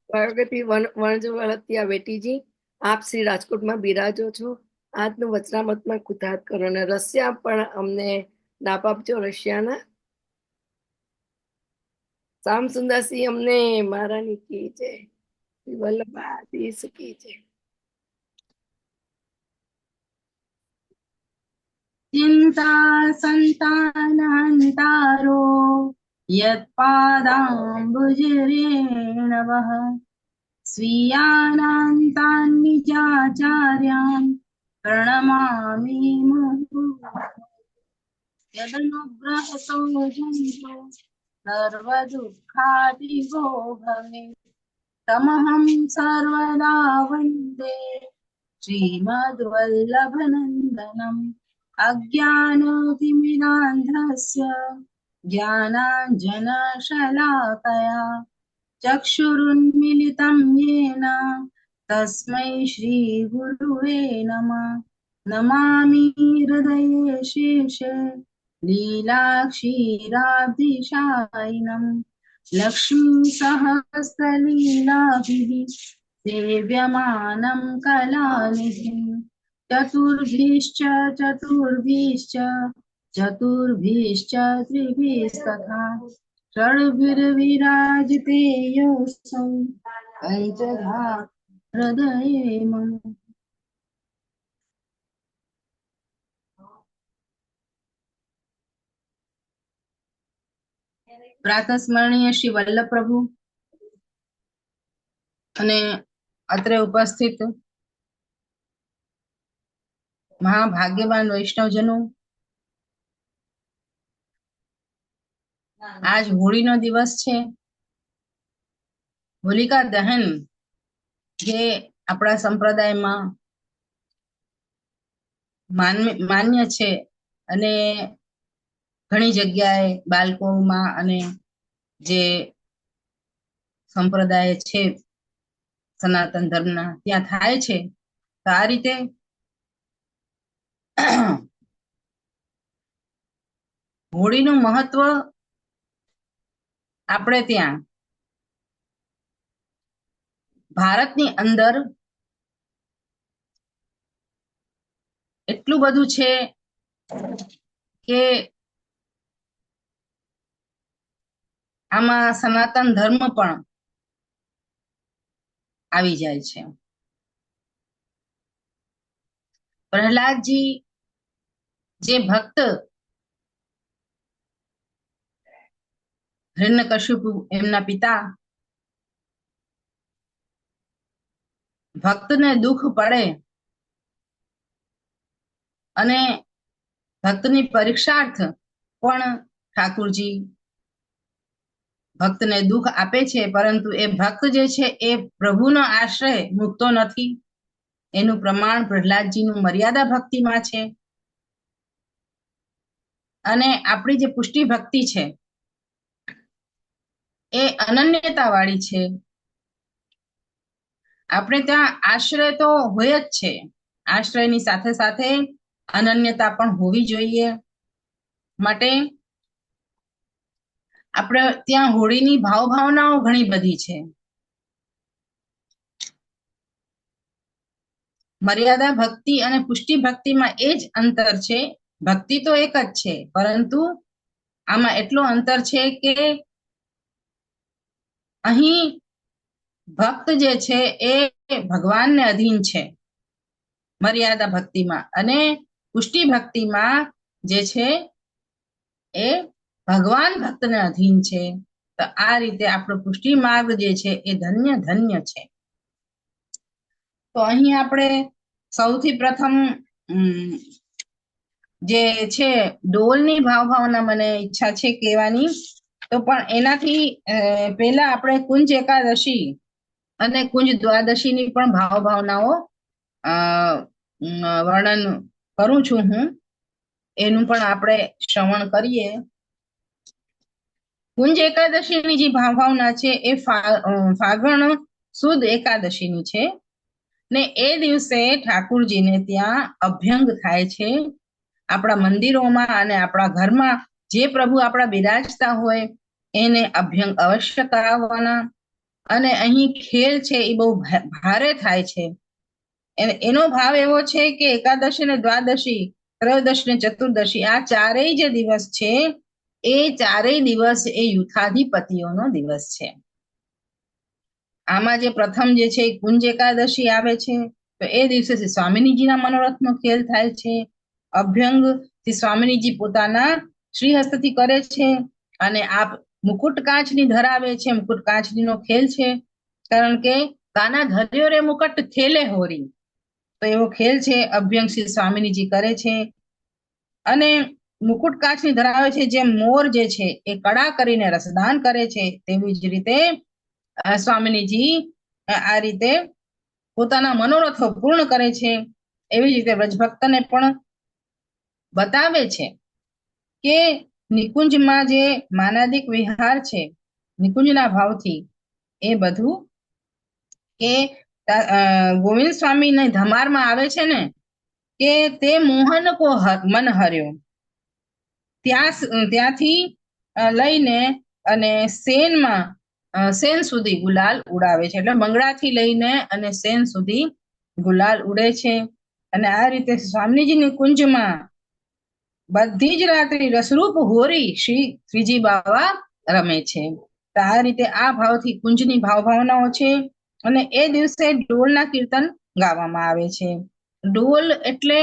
પ્રગતિ વણજવળતિયા બેટીજી, આપ શ્રી રાજકોટમાં બિરાજો છો. આજનું વચનામૃતમાં કૃતાર્થ કરો અને રશિયા પણ અમને દાપ આપજો. રશિયાના શ્યામ સુંદરસિંહ અમને મહારાની કી છે. વલ્લભાધીશ કી છે. चिन्ता सन्तानहन्तारो यत्पादाम्बुजरेणवः स्वीयानान्तान्निजाचार्यान् प्रणमामि मुहुः। यदनुग्रहतो जन्तो सर्वदुःखादिगो भवेत् तमहं सर्वदा वन्दे श्रीमद्वल्लभनन्दनम्। अज्ञानतिमिरान्धस्य ज्ञानाञ्जनशलाकया चक्षुरुन्मिलितं येन तस्मै श्रीगुरुवे नमः। नमामि हृदये शेषे लीलाक्षीराब्धिशायिनम् लक्ष्मीसहस्रलीलाभिः सेव्यमानं कलानिधिम्। चतुर्भिश्च त्रिभिस्तथा षड्भिर्विराजिते योऽसौ पञ्चधा हृदये मम। પ્રાતઃસ્મરણીય શ્રી વલ્લભ પ્રભુ અને અત્રે ઉપસ્થિત મહાભાગ્યવાન વૈષ્ણવજનો, આજ હોળીનો દિવસ છે. હોલિકા દહન જે આપણા સંપ્રદાયમાં માન્ય છે અને ઘણી જગ્યાએ બાળકોમાં અને જે સંપ્રદાય છે સનાતન ધર્મના ત્યાં થાય છે. તો આ રીતે હોળીનું મહત્વ આપણે ત્યાં ભારતની અંદર એટલું બધું છે કે આમાં સનાતન ધર્મ પણ આવી જાય છે. પ્રહલાદજી જે ભક્ત હિરણ્યકશિપુ એમના પિતા, ભક્તને દુઃખ પડે અને ભક્તની પરીક્ષાર્થ પણ ઠાકુરજી ભક્તને દુઃખ આપે છે, પરંતુ એ ભક્ત જે છે એ પ્રભુનો આશ્રય મૂકતો નથી. એનું પ્રમાણ પ્રહલાદજીનું મર્યાદા ભક્તિમાં છે. અને આપણી જે પુષ્ટિ ભક્તિ છે એ અનન્યતા વાળી છે. આપણે ત્યાં આશ્રય તો હોય જ છે, આશ્રયની સાથે સાથે અનન્યતા પણ હોવી જોઈએ. માટે આપણે ત્યાં હોળીની ભાવનાઓ ઘણી બધી છે. મર્યાદા ભક્તિ અને પુષ્ટિ ભક્તિમાં એ જ અંતર છે. ભક્તિ તો એક જ છે, પરંતુ આમાં એટલો અંતર છે કે અહીં ભક્ત જે છે એ ભગવાનને અધીન છે મર્યાદા ભક્તિમાં, અને પુષ્ટિ ભક્તિમાં જે છે એ ભગવાન ભક્તને અધીન છે. તો આ રીતે આપણો પુષ્ટિ માર્ગ જે છે એ ધન્ય ધન્ય છે. તો અહીં આપણે સૌથી પ્રથમ જે છે ડોલની ભાવના મને ઈચ્છા છે કહેવાની. તો પણ એનાથી પહેલા આપણે કુંજ એકાદશી અને કુંજ દ્વાદશીની પણ ભાવનાઓ વર્ણન કરું છું હું. એનું પણ આપણે શ્રવણ કરીએ. કુંજ એકાદશીની જે ભાવના છે એ ફાગણ સુદ એકાદશીની છે ને એ દિવસે ઠાકુરજીને ત્યાં અભ્યંગ થાય છે. આપણા મંદિરોમાં અને આપણા ઘરમાં જે પ્રભુ આપણા બિરાજતા હોય એને અભ્યંગ અવશ્ય કરાવવાના. અને અહીં ખેલ છે એ બહુ ભારે થાય છે. એનો ભાવ એવો છે કે એકાદશી ને દ્વાદશી, ત્રયોદશી ને ચતુર્દશી, આ ચારેય જે દિવસ છે એ ચારેય દિવસ એ યુથાધિપતિઓનો દિવસ છે. આમાં જે પ્રથમ જે છે કુંજ એકાદશી આવે છે, તો એ દિવસે સ્વામિનીજીના મનોરથનો ખેલ થાય છે. અભ્યંગ થી સ્વામિનીજી પોતાના શ્રીહસ્તથી કરે છે, અને આ મુકુટ કાચની ધરાવે છે. મુકુટ કાચની નો ખેલ છે, કારણ કે કાના ધર્યો રે મુકટ ખેલે હોરી, તો એવો ખેલ છે. અભ્યંગ શ્રી સ્વામિનીજી કરે છે, અને મુકુટ કાચની ધરાવે છે. જેમ મોર જે છે એ કડા કરીને રસદાન કરે છે, તેવી જ રીતે સ્વામિનીજી આ રીતે પોતાના મનોરથો પૂર્ણ કરે છે. એવી જ રીતે વ્રજભક્તને પણ બતાવે છે કે નિકુંજમાં જે માનાદિક વિહાર છે, નિકુંજના ભાવથી એ બધું કે ગોવિંદ સ્વામી ને ધમારમાં આવે છે ને કે તે મોહન કો મન હર્યો, ત્યાંથી લઈને અને સેન સુધી ગુલાલ ઉડાવે છે. એટલે મંગળાથી લઈને અને સેન સુધી ગુલાલ ઉડે છે. અને આ રીતે સ્વામીજીની કુંજમાં બધી જ રાત્રિ રસરૂપ હોરી શ્રી શ્રીજી બાવા રમે છે. તો આ રીતે આ ભાવથી કુંજની ભાવનાઓ છે. અને એ દિવસે ઢોલના કીર્તન ગાવામાં આવે છે. ઢોલ એટલે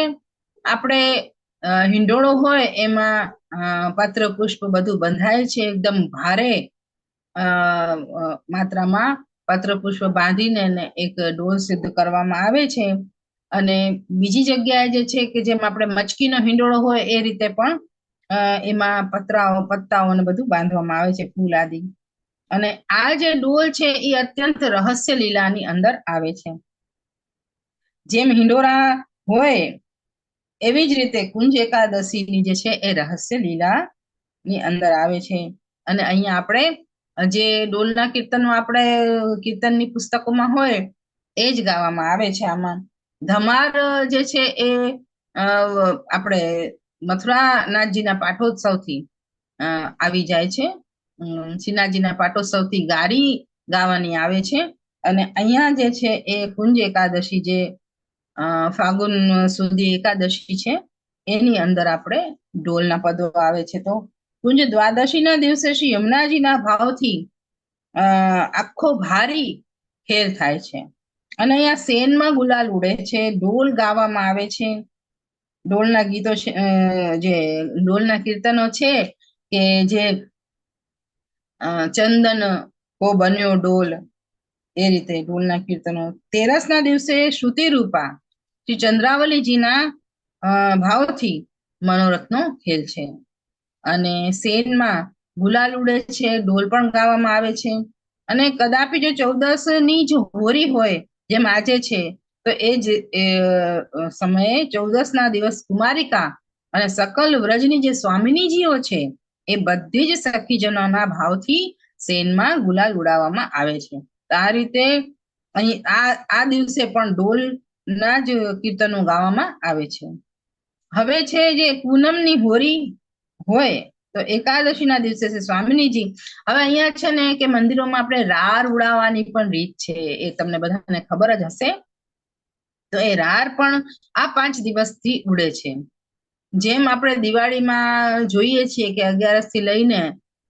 આપણે હિંડોળો હોય એમાં પત્ર પુષ્પ બધું બંધાય છે. એકદમ ભારે માત્રામાં પત્ર પુષ્પ બાંધીને એક ઢોલ સિદ્ધ કરવામાં આવે છે. અને બીજી જગ્યાએ જે છે કે જેમ આપણે મચકીનો હિંડોળો હોય એ રીતે પણ એમાં પત્તાઓ ને બધું બાંધવામાં આવે છે, ફૂલ આદિ. અને આ જે ડોલ છે એ અત્યંત રહસ્ય લીલાની અંદર આવે છે. જેમ હિંડોરા હોય એવી જ રીતે કુંજ એકાદશીની જે છે એ રહસ્ય લીલા ની અંદર આવે છે. અને અહીંયા આપણે જે ડોલના કીર્તનો આપણે કીર્તનની પુસ્તકોમાં હોય એ જ ગાવામાં આવે છે. આમાં ધમાર જે છે એ આપણે મથુરાનાથજીના પાઠોત્સવથી આવી જાય છે. શ્રીનાથજીના પાઠોત્સવથી ગારી ગાવાની આવે છે. અને અહીંયા જે છે એ કુંજ એકાદશી જે ફાગુન સુધી એકાદશી છે એની અંદર આપણે ઢોલના પદો આવે છે. તો કુંજ દ્વાદશીના દિવસે શ્રી યમુનાજીના ભાવથી આખો ભારી ખેલ થાય છે. અને અહીંયા સેનમાં ગુલાલ ઉડે છે, ઢોલ ગાવામાં આવે છે. ઢોલના ગીતો જે ઢોલના કીર્તનો છે કે જે ચંદન કો બન્યો ઢોલ, એ રીતે ઢોલના કીર્તનો. તેરસના દિવસે શ્રુતિ રૂપા શ્રી ચંદ્રાવલીજીના ભાવથી મનોરથનો ખેલ છે. અને સેનમાં ગુલાલ ઉડે છે, ઢોલ પણ ગાવામાં આવે છે. અને કદાપી જો 14ની જો હોરી હોય જેમ આજે છે, તો એ જ સમયે 14ના દિવસ કુમારિકા અને સકલ વ્રજની જે સ્વામિનીજીઓ છે એ બધી જ સખીજનોના ભાવથી સેનમાં ગુલાલ ઉડાવવામાં આવે છે. આ રીતે અહીં આ દિવસે પણ ઢોલના જ કીર્તનો ગાવામાં આવે છે. હવે છે જે પૂનમની હોરી હોય તો એકાદશીના દિવસે છે સ્વામિનીજી. હવે અહીંયા છે ને કે મંદિરોમાં આપણે રાર ઉડાવવાની પણ રીત છે, એ તમને બધાને ખબર જ હશે. તો એ રાર પણ આ 5 દિવસથી ઉડે છે. જેમ આપણે દિવાળીમાં જોઈએ છીએ કે 11 થી લઈને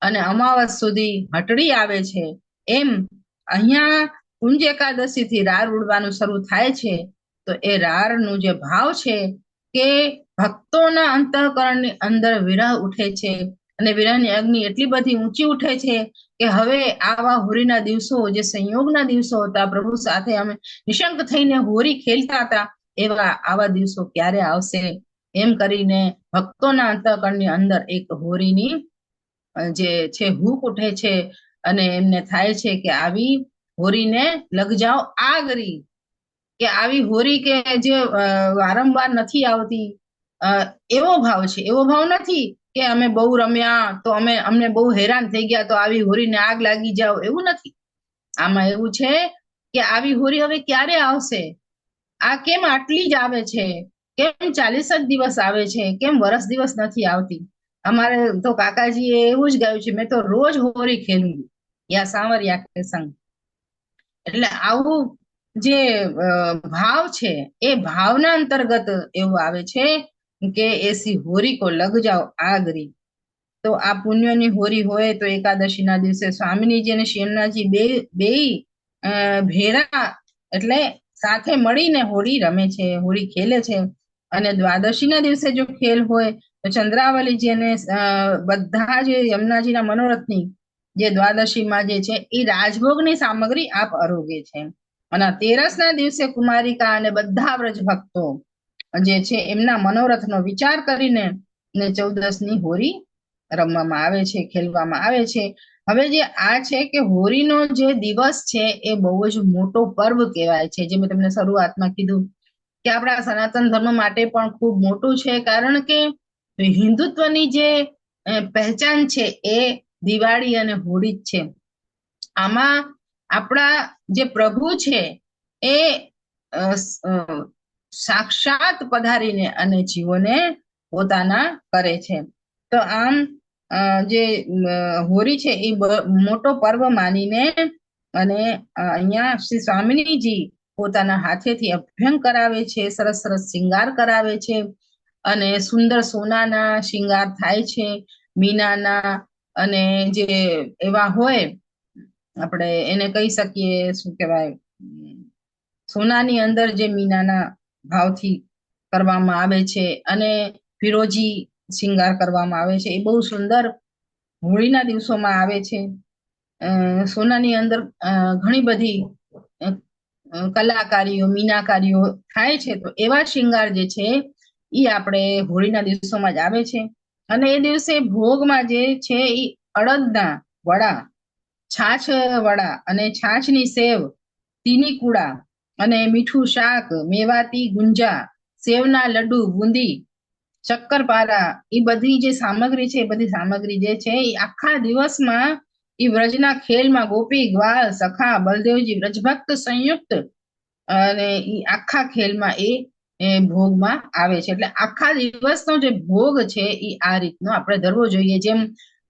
અને અમાવસ સુધી હટડી આવે છે, એમ અહીંયા કુંજ એકાદશી થી રાર ઉડવાનું શરૂ થાય છે. તો એ રારનું જે ભાવ છે કે ભક્તોના અંતઃકરણની અંદર વિરહ ઉઠે છે. અને વિરહની અગ્નિ એટલી બધી ઊંચી ઉઠે છે કે હવે આવા હોળીના દિવસો જે સંયોગના દિવસો હતા, પ્રભુ સાથે અમે નિશંક થઈને હોળી ખેલતા હતા, એવા આવા દિવસો ક્યારે આવશે એમ કરીને ભક્તોના અંતઃકરણની અંદર એક હોળીની જે છે હૂક ઉઠે છે. અને એમને થાય છે કે આવી હોળીને લગ જાઓ આગરી, કે આવી હોળી કે જે વારંવાર નથી આવતી, એવો ભાવ છે. એવો ભાવ નથી કે અમે બહુ રમ્યા તો અમને બહુ હેરાન થઈ ગયા તો આવી હોળીને આગ લાગી જાવ, એવું નથી. આમાં એવું છે કે આવી હોળી હવે ક્યારે આવશે, આ કેમ આટલી જ આવે છે, કેમ 40 જ દિવસ આવે છે, કેમ વર્ષ દિવસ નથી આવતી. અમારે તો કાકાજીએ એવું જ ગાયું છે, મેં તો રોજ હોળી ખેલું યા સાંવરિયા કે સંગ. એટલે આવું જે ભાવ છે એ ભાવના અંતર્ગત એવું આવે છે કે એસી હોરી કો લગ જાઓ આગરી. તો આ પુણ્યની હોરી હોય તો એકાદશીના દિવસે સ્વામીજી અને શ્યામલાજી બે ભેરા એટલે સાથે મળીને હોળી રમે છે, હોળી ખેલે છે. અને દ્વાદશીના દિવસે જો ખેલ હોય તો ચંદ્રાવલીજી અને બધા જે યમુનાજીના મનોરથની જે દ્વાદશીમાં જે છે એ રાજભોગની સામગ્રી આપ આરોગે છે. અને તેરસના દિવસે કુમારિકા અને બધા વ્રજ ભક્તો જે છે એમના મનોરથનો વિચાર કરીને 14ની હોળી રમવામાં આવે છે, ખેલવામાં આવે છે. હવે જે આ છે કે હોળીનો જે દિવસ છે એ બહુ જ મોટો પર્વ કહેવાય છે. જે મેં તમને શરૂઆતમાં કીધું કે આપણા સનાતન ધર્મ માટે પણ ખૂબ મોટું છે, કારણ કે હિન્દુત્વની જે પહેચાન છે એ દિવાળી અને હોળી જ છે. આમાં આપણા જે પ્રભુ છે એ સાક્ષાત પધારીને અને જીવોને પોતાના કરે છે. તો આમ જે હોળી છે એ મોટો પર્વ માનીને અને અહીંયા શ્રી સ્વામિનીજી પોતાના હાથેથી અભ્યંગ કરાવે છે, સરસ સરસ શિંગાર કરાવે છે અને સુંદર સોનાના શિંગાર થાય છે, મીનાના, અને જે એવા હોય આપણે એને કહી શકીએ શું કહેવાય, સોનાની અંદર જે મીનાના ભાવથી કરવામાં આવે છે અને ફિરોજી શિંગાર કરવામાં આવે છે. એ બહુ સુંદર હોળીના દિવસોમાં આવે છે. સોનાની અંદર ઘણી બધી કલાકારીઓ, મીનાકારીઓ થાય છે. તો એવા શિંગાર જે છે એ આપણે હોળીના દિવસોમાં જ આવે છે. અને એ દિવસે ભોગમાં જે છે એ અડદના વડા, છાછ વડા અને છાછની સેવ, તીની કુડા અને મીઠું શાક, મેવાતી ગુંજા, સેવના લડ્ડુ, બુંદી, શક્કરપારા, એ બધી જે સામગ્રી છે એ બધી સામગ્રી જે છે એ આખા દિવસમાં એ વ્રજના ખેલમાં ગોપી, ગ્વાલ, સખા, બલદેવજી, વ્રજભક્ત સંયુક્ત અને એ આખા ખેલમાં એ ભોગમાં આવે છે. એટલે આખા દિવસનો જે ભોગ છે એ આ રીતનો આપણે ધરવો જોઈએ. જેમ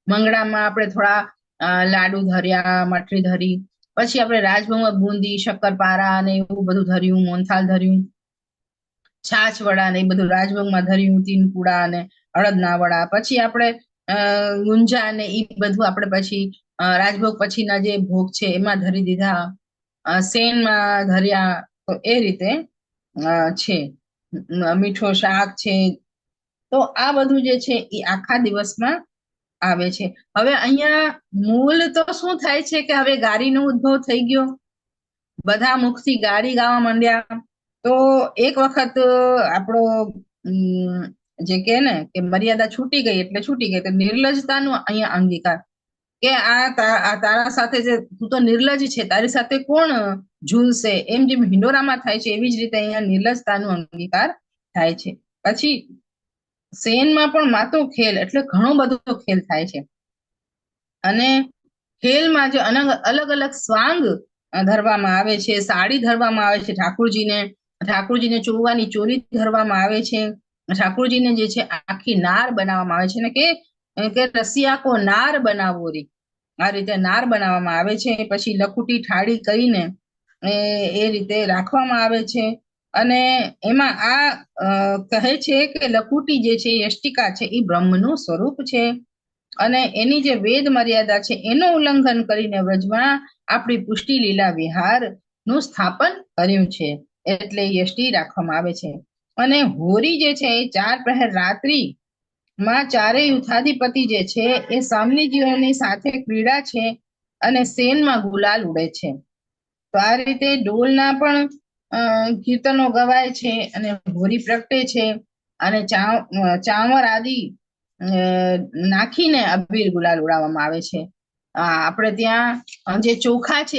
મંગળામાં આપણે થોડા લાડુ ધર્યા, મઠરી ધરી, પછી આપણે રાજભોગમાં બુંદી, શક્કરપારા અને એવું બધું ધર્યું, મોહનથાળ ધર્યું, છાછ વડા ને એ બધું રાજભોગમાં ધર્યું, તીનકુડા અને અડદના વડા, પછી આપણે ગુંજા ને એ બધું આપણે પછી રાજભોગ પછીના જે ભોગ છે એમાં ધરી દીધા, સેનમાં ધર્યા. તો એ રીતે છે. મીઠો શાક છે. તો આ બધું જે છે એ આખા દિવસમાં આવે છે. હવે અહીંયા મૂળ તો શું થાય છે કે હવે ગારીનો ઉદ્ભવ થઈ ગયો, બધા મુખથી ગારી ગાવા માંડ્યા. તો એક વખત આપણો જે કે ને કે મર્યાદા છૂટી ગઈ એટલે છૂટી ગઈ. તો નિર્લજતાનો અહીંયા અંગીકાર કે આ તારા સાથે જે તું તો નિર્લજ છે, તારી સાથે કોણ ઝૂલશે, એમ જેમ હિંડોરામાં થાય છે એવી જ રીતે અહીંયા નિર્લજતાનો અંગીકાર થાય છે. પછી સેનમાં પણ માતો ખેલ એટલે ઘણો બધો ખેલ થાય છે. અને ખેલમાં જે અલગ અલગ સ્વાંગ ધરવામાં આવે છે, સાડી ધરવામાં આવે છે, ઠાકોરજીને ચોવાની ચોરી ધરવામાં આવે છે, ઠાકોરજીને જે છે આખી નાર બનાવવામાં આવે છે ને કે રસિયા કો નાર બનાવો રી, આ રીતે નાર બનાવવામાં આવે છે. પછી લખુટી ઠાળી કરીને એ રીતે રાખવામાં આવે છે. અને એમાં આ કહે છે કે લખુટી જે છે યષ્ટિકા છે એ બ્રહ્મનું સ્વરૂપ છે અને એની જે વેદ મર્યાદા છે એનું ઉલ્લંઘન કરીને વ્રજમાં આપણી પુષ્ટિ લીલા વિહાર નું સ્થાપન કર્યું છે, એટલે યષ્ટિ રાખવામાં આવે છે. અને હોરી જે છે એ 4 પ્રહર રાત્રિ માં ચારેય યુથાધિપતિ જે છે એ સ્વામીજીઓની સાથે ક્રીડા છે અને સેનમાં ગુલાલ ઉડે છે. તો આ રીતે ઢોલના પણ કીર્તનો ગવાય છે અને હોરી પ્રગટે છે અને ચાવર આદિ નાખીને અબીર ગુલાલ ઉડાવવામાં આવે છે. આપણે ત્યાં જે ચોખા છે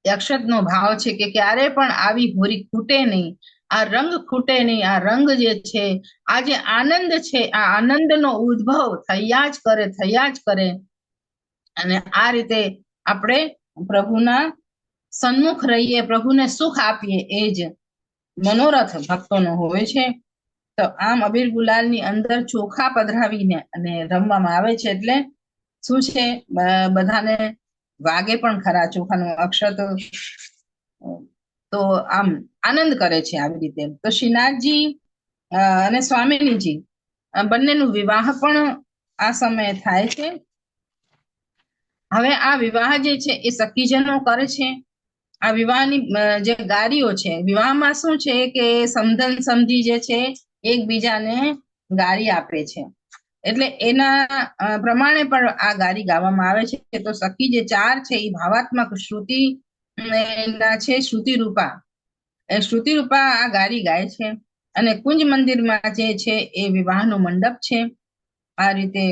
અક્ષતનો ભાવ છે કે ક્યારે પણ આવી હોરી ખૂટે નહીં, આ રંગ ખૂટે નહીં. આ રંગ જે છે, આ જે આનંદ છે, આ આનંદનો ઉદ્ભવ થયા જ કરે. અને આ રીતે આપણે પ્રભુના સન્મુખ રહીએ, પ્રભુને સુખ આપીએ, એ જ મનોરથ ભક્તોનો હોય છે. તો આમ અબીર ગુલાલની અંદર ચોખા પધરાવીને અને રમવામાં આવે છે. એટલે શું છે, બધાને વાગે પણ ખરા ચોખાનું અક્ષત, તો આમ આનંદ કરે છે આવી રીતે. તો શ્રીનાથજી અને સ્વામિનીજી બંનેનું વિવાહ પણ આ સમયે થાય છે. હવે આ વિવાહ જે છે એ સખીજનો કરે છે. આ વિવાહની જે ગારીઓ છે, વિવાહમાં શું છે કે સમધન સમધી જે છે એકબીજાને ગારી આપે છે, એટલે એના પ્રમાણે પણ આ ગારી ગાવામાં આવે છે. તો સખી જે ચાર છે એ ભાવાત્મક શ્રુતિ ના છે, શ્રુતિરૂપા. એ શ્રુતિરૂપા આ ગારી ગાય છે. અને કુંજ મંદિરમાં જે છે એ વિવાહનો મંડપ છે. આ રીતે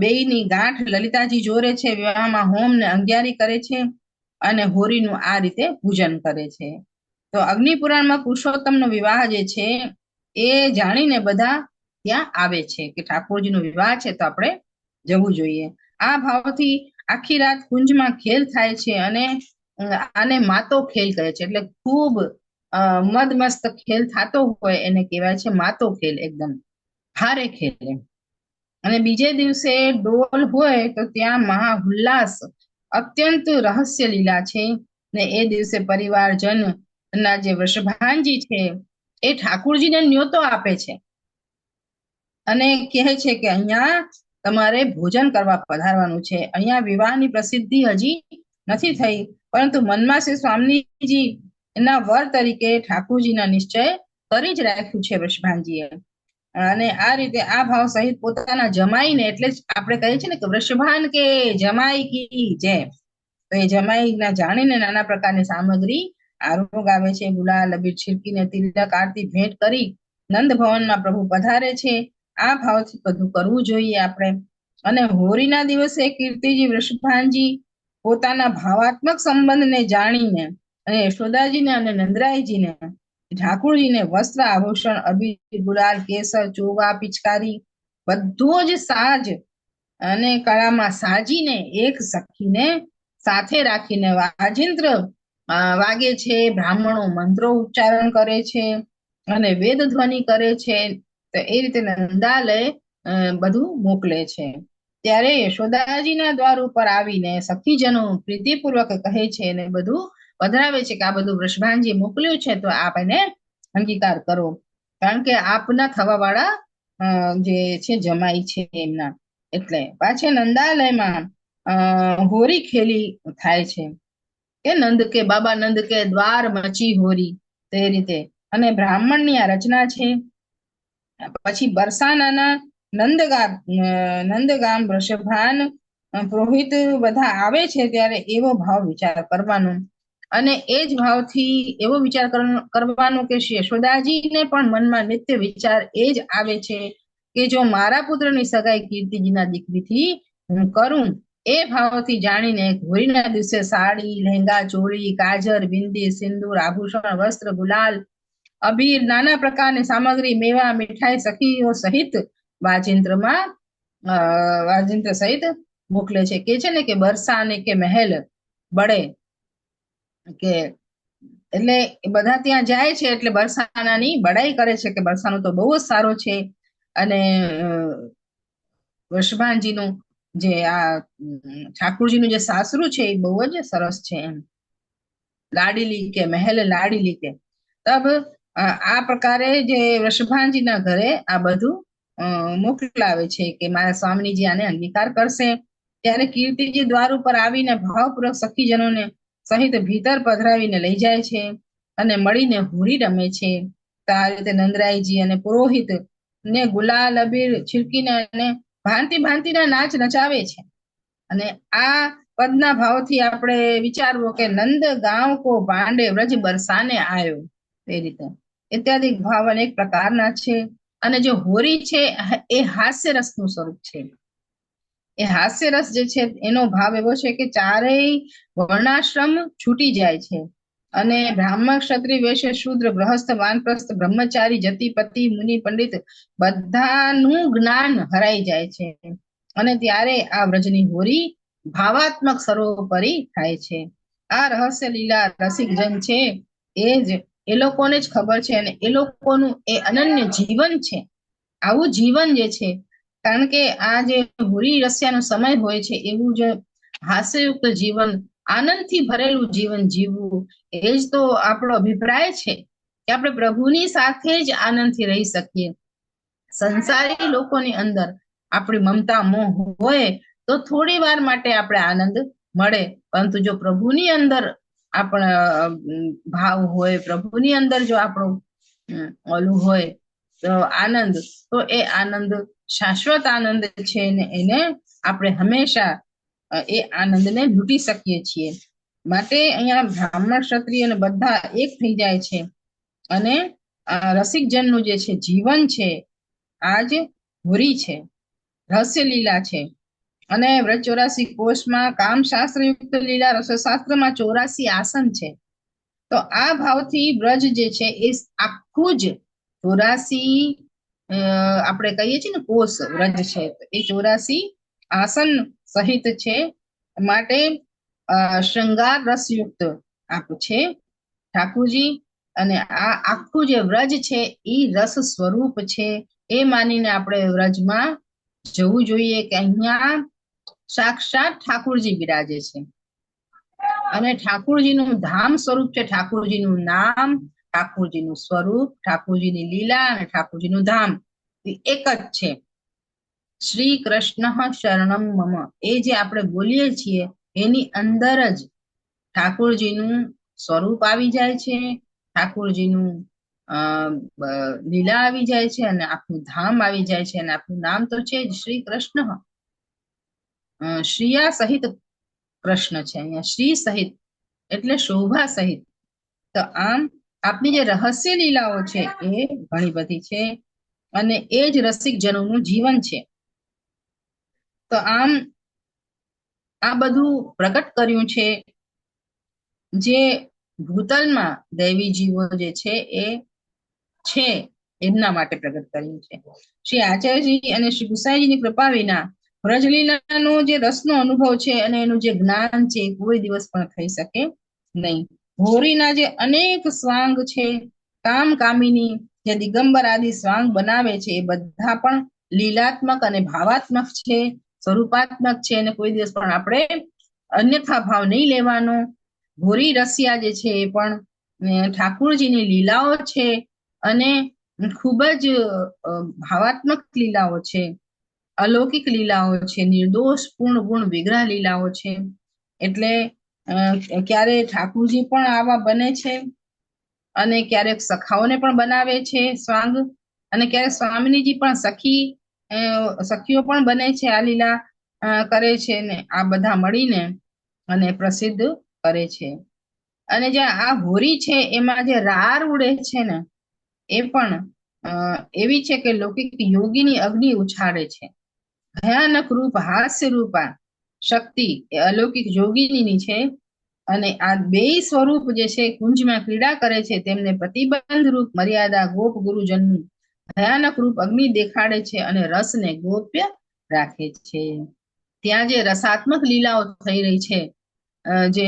બેયની ગાંઠ લલિતાજી જોરે છે. વિવાહમાં હોમ ને અંગિયારી કરે છે અને હોરીનું આ રીતે પૂજન કરે છે. તો અગ્નિ પુરાણમાં પુરુષોત્તમનો વિવાહ જે છે એ જાણીને બધા ત્યાં આવે છે કે ઠાકોરજીનો વિવાહ છે તો આપણે જવું જોઈએ. આ ભાવથી આખી રાત કુંજમાં ખેલ થાય છે અને આને માતો ખેલ કહે છે. એટલે ખૂબ મદમસ્ત ખેલ થતો હોય એને કહેવાય છે માતો ખેલ, એકદમ ભારે ખેલ એમ. અને બીજે દિવસે ડોલ હોય તો ત્યાં મહા ઉલ્લાસ, અત્યંત રહસ્ય લીલા છે. ને એ દિવસે પરિવારજન ના જે વૃષભાનજી છે એ ઠાકોરજીને ન્યોતો આપે છે અને કહે છે કે અહીંયા તમારે ભોજન કરવા પધારવાનું છે. અહીંયા વિવાહની પ્રસિદ્ધિ હજી નથી થઈ, પરંતુ મનમાં શ્રી સ્વામીજી એના વર તરીકે ઠાકોરજીના નિશ્ચય કરી જ રાખ્યું છે વૃષભાનજીએ. અને આ રીતે આ ભાવ સહિત પોતાના જમાઈને, એટલે જ આપણે કહીએ છીએ ને કે વૃષભાન કે જમાઈ કી જય. તો એ જમાઈના જાણીને નાના પ્રકારની સામગ્રી આરોગ આવે છે. ગુલાલ અબીર છીરકીને તિલક આરતી ભેટ કરી નંદ ભવનમાં પ્રભુ પધારે છે. આ ભાવથી બધું કરવું જોઈએ આપણે. અને હોળીના દિવસે કીર્તિજી વૃષભાનજી પોતાના ભાવાત્મક સંબંધને જાણીને અને યશોદાજીને અને નંદરાયજીને ઠાકોરજીને વસ્ત્ર આભૂષણ અબીર ગુલાલ કેસર ચોગા પિચકારી બધો જ સાજ અને કળામાં સાજીને એક સખીને સાથે રાખીને વાજિંત્ર વાગે છે, બ્રાહ્મણો મંત્રો ઉચ્ચારણ કરે છે અને વેદ ધ્વનિ કરે છે. તો એ રીતે નંદાલય બધું મોકલે છે. ત્યારે યશોદાજીના દ્વાર ઉપર આવીને સખીજનો પ્રીતિપૂર્વક કહે છે અને બધું પધરાવે છે કે આ બધું વૃષભાનજી મોકલ્યું છે તો આપ એને અંગીકાર કરો, કારણ કે આપના થવા વાળા જે છે જમાઈ છે એમના. એટલે પાછી નંદાલયમાં હોરી ખેલી થાય છે કે નંદ કે બાબા નંદ કે દ્વાર મચી હોરી, તે રીતે. અને બ્રાહ્મણની આ રચના છે. પછી બરસાનાના નંદગામ વૃષભાન પુરોહિત બધા આવે છે ત્યારે એવો ભાવ વિચાર કરવાનો. અને એ જ ભાવથી એવો વિચાર કરવાનો કે શ્રી યશોદાજીને પણ મનમાં નિત્ય વિચાર એ જ આવે છે કે જો મારા પુત્રની સગાઈ કીર્તિજીના દીકરીથી હું કરું, એ ભાવથી જાણીને હોળીના દિવસે સાડી, લહેંગા, ચોળી, કાજર, બિંદી, સિંદૂર, આભૂષણ, વસ્ત્ર, ગુલાલ, અબીર, નાના પ્રકારની સામગ્રી, મેવા, મીઠાઈ સખીઓ સહિત વાજિંત્ર સહિત મોકલે છે. કે છે ને કે બરસાને કે મહેલ બળે, કે એટલે બધા ત્યાં જાય છે એટલે બરસાનાની બડાઈ કરે છે કે બરસાનો તો બહુ જ સારો છે. અને વૃષભાનજીનું જે આ ઠાકોરજીનું જે સાસરું છે એ બહુ જ સરસ છે એમ. લાડીલી કે મહેલ લાડીલી કે તબ આ પ્રકારે જે વૃષભાનજીના ઘરે આ બધું મોકલાવે છે કે મારા સ્વામીજી આને અંગીકાર કરશે. ત્યારે કીર્તિજી દ્વાર ઉપર આવીને ભાવપૂર્વક સખીજનોને સહિત ભીતર પધરાવીને લઈ જાય છે અને મળીને હોળી રમે છે. તો આ રીતે નંદરાયજી અને પુરોહિત ને ગુલાલ અબીર છીરકીને અને ભાંતિ ભાંતિના નાચ નચાવે છે. અને આ પદના ભાવથી આપણે વિચારવું કે નંદ ગાંવ કો ભાંડે વ્રજ બરસાને આયો, એ રીતે ઇત્યાદિ ભાવ અનેક પ્રકારના છે. અને જે હોરી છે એ હાસ્ય રસનું સ્વરૂપ છે. એ હાસ્ય રસ જે છે એનો ભાવ એવો છે કે ચારેય વર્ણાશ્રમ છૂટી જાય છે અને બ્રાહ્મણ, ક્ષત્રિય, વૈશ્ય, શૂદ્ર, ગૃહસ્થ, વાનપ્રસ્થ, બ્રહ્મચારી, જતિ, પતિ, મુનિ, પંડિત બધાનું જ્ઞાન હરાઈ જાય છે. અને ત્યારે આ વ્રજની હોરી ભાવાત્મક સર્વોપરી થાય છે. આ રહસ્ય લીલા રસિક જન છે એ લોકોને જ ખબર છે અને એ લોકોનું એ અનન્ય જીવન છે. આવું જીવન જે છે, કારણ કે આ જે હોળી રસ્યાનો સમય હોય છે એવું જ હાસ્યયુક્ત જીવન, આનંદથી ભરેલું જીવન જીવવું, એ જ તો આપણો અભિપ્રાય છે કે આપણે પ્રભુની સાથે જ આનંદથી રહી શકીએ. સંસારી લોકોની અંદર આપણી મમતા મોહ હોય તો થોડી વાર માટે આપણે આનંદ મળે, પરંતુ જો પ્રભુની અંદર આપણા ભાવ હોય, પ્રભુની અંદર જો આપણું ઓલું હોય તો આનંદ, તો એ આનંદ શાશ્વત આનંદ છે ને એને આપણે હંમેશા એ આનંદને લૂંટી શકીએ છીએ. માટે અહીંયા બ્રાહ્મણ ક્ષત્રિય અને બધા એક થઈ જાય છે અને રસિકજનનું જે છે જીવન છે આજ હોરી છે, રહસ્ય લીલા છે. અને વ્રત 84 કોષમાં કામશાસ્ત્ર યુક્ત લીલા, રસશાસ્ત્રમાં 84 આસન છે. તો આ ભાવથી વ્રજ જે છે એ આખું જ 84 આપણે કહીએ છીએ ને કોષ વ્રજ છે, એ 84 આસન સહિત છે. માટે શૃંગાર રસયુક્ત આપ છે ઠાકુરજી. અને આ આખું જે વ્રજ છે એ રસ સ્વરૂપ છે, એ માનીને આપણે વ્રજમાં જવું જોઈએ કે અહીંયા સાક્ષાત ઠાકુરજી બિરાજે છે અને ઠાકુરજીનું ધામ સ્વરૂપ છે, ઠાકુરજીનું નામ, ઠાકુરજીનું સ્વરૂપ, ઠાકુરજીની લીલા અને ઠાકુરજીનું ધામ એક જ છે. શ્રી કૃષ્ણ શરણમ મમ, એ જે આપણે બોલીએ છીએ એની અંદર જ ઠાકુરજીનું સ્વરૂપ આવી જાય છે, ઠાકુરજીનું લીલા આવી જાય છે અને આખું ધામ આવી જાય છે. અને આખું નામ તો છે જ શ્રી કૃષ્ણ. શ્રીયા સહિત કૃષ્ણ છે, અહીંયા શ્રી સહિત એટલે શોભા સહિત. તો આમ આપની જે રહસ્ય લીલાઓ છે એ ઘણી બધી છે અને એ જ રસિક જનોનું જીવન છે. તો આમ આ બધું પ્રગટ કર્યું છે જે ભૂતલમાં દૈવી જીવો જે છે એમના માટે પ્રગટ કર્યું છે. શ્રી આચાર્યજી અને શ્રી ગુસાઈજીની કૃપા વિના વ્રજલીલાનો જે રસનો અનુભવ છે અને એનું જે જ્ઞાન છે કોઈ દિવસ પણ થઈ શકે નહીં. હોરીના જે અનેક સ્વાંગ છે, કામ કામિની જે દિગંબર આદિ સ્વાંગ બનાવે છે એ બધા પણ લીલાત્મક અને ભાવાત્મક છે, સ્વરૂપાત્મક છે, અને કોઈ દિવસ પણ આપણે અન્યથા ભાવ નહીં લેવાનો. હોરી રસિયા જે છે એ પણ ઠાકુરજીની લીલાઓ છે અને ખૂબ જ ભાવાત્મક લીલાઓ છે, અલૌકિક લીલાઓ છે, નિર્દોષ પૂર્ણ ગુણ વિગ્રહ લીલાઓ છે. એટલે ક્યારે ઠાકુરજી પણ આવા બને છે અને ક્યારેક સખાઓને પણ બનાવે છે સ્વાંગ, અને ક્યારેક સ્વામિનીજી પણ સખીઓ પણ બને છે, આ લીલા કરે છે ને આ બધા મળીને અને પ્રસિદ્ધ કરે છે. અને જે આ હોરી છે એમાં જે રાર ઉડે છે ને એ પણ એવી છે કે લૌકિક યોગીની અગ્નિ ઉછાળે છે. ભયાનક રૂપ હાસ્ય રૂપા શક્તિ એ અલૌકિક યોગીની છે. અને આ બે સ્વરૂપ જે છે કુંજમાં ક્રીડા કરે છે, તેમને પ્રતિબંધ રૂપ મર્યાદા ગોપ ગુરુજનનું ભયાનક રૂપ અગ્નિ દેખાડે છે અને રસને ગોપ્ય રાખે છે. ત્યાં જે રસાત્મક લીલાઓ થઈ રહી છે જે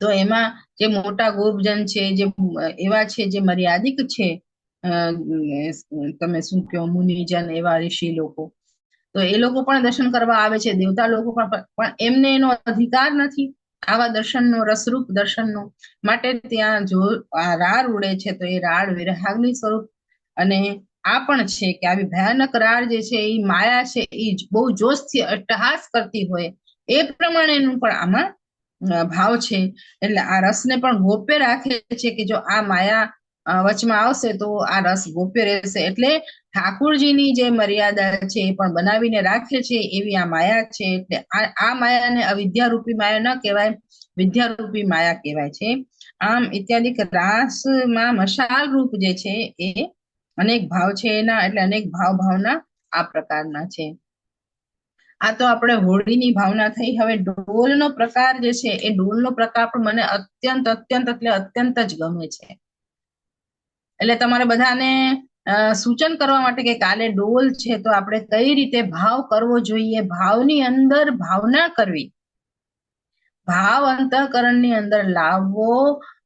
તો એમાં જે મોટા ગોપજન છે, જે એવા છે જે મર્યાદિક છે, તમે શું કહો મુનિજન, એવા ઋષિ લોકો, તો એ લોકો પણ દર્શન કરવા આવે છે, દેવતા લોકો પણ એમને એનો અધિકાર નથી આવા દર્શનનો, રસરૂપ દર્શનનો. માટે ત્યાં જો આ રાડ ઉડે છે તો એ રાડ વિરહાગ્નિ સ્વરૂપ, અને આ પણ છે કે આવી ભયાનક રાડ જે છે એ માયા છે, એ બહુ જોશથી અટ્ટહાસ કરતી હોય એ પ્રમાણેનું પણ આમાં ભાવ છે. એટલે આ રસને પણ ગોપ્ય રાખે છે કે જો આ માયા વચમાં આવશે તો આ રસ ગોપ્ય રહેશે. એટલે ઠાકુરજીની જે મર્યાદા છે એ પણ બનાવીને રાખે છે એવી આ માયા છે. એટલે આ માયાને અવિદ્યારૂપી માયા ન કહેવાય, વિદ્યારૂપી માયા કહેવાય છે. આમ ઇત્યાદિ રાસમાં મશાલ રૂપ જે છે એ અનેક ભાવ છે એના, એટલે અનેક ભાવના આ પ્રકારના છે. આ તો આપણે હોળીની ભાવના થઈ. હવે ઢોલનો પ્રકાર જે છે એ ઢોલનો પ્રકાર પણ મને અત્યંત જ ગમે છે. એટલે તમારે બધાને સૂચન કરવા માટે કે કાલે ડોલ છે તો આપણે કઈ રીતે ભાવ કરવો જોઈએ, ભાવની અંદર ભાવના કરવી, ભાવ અંતઃકરણની અંદર લાવવો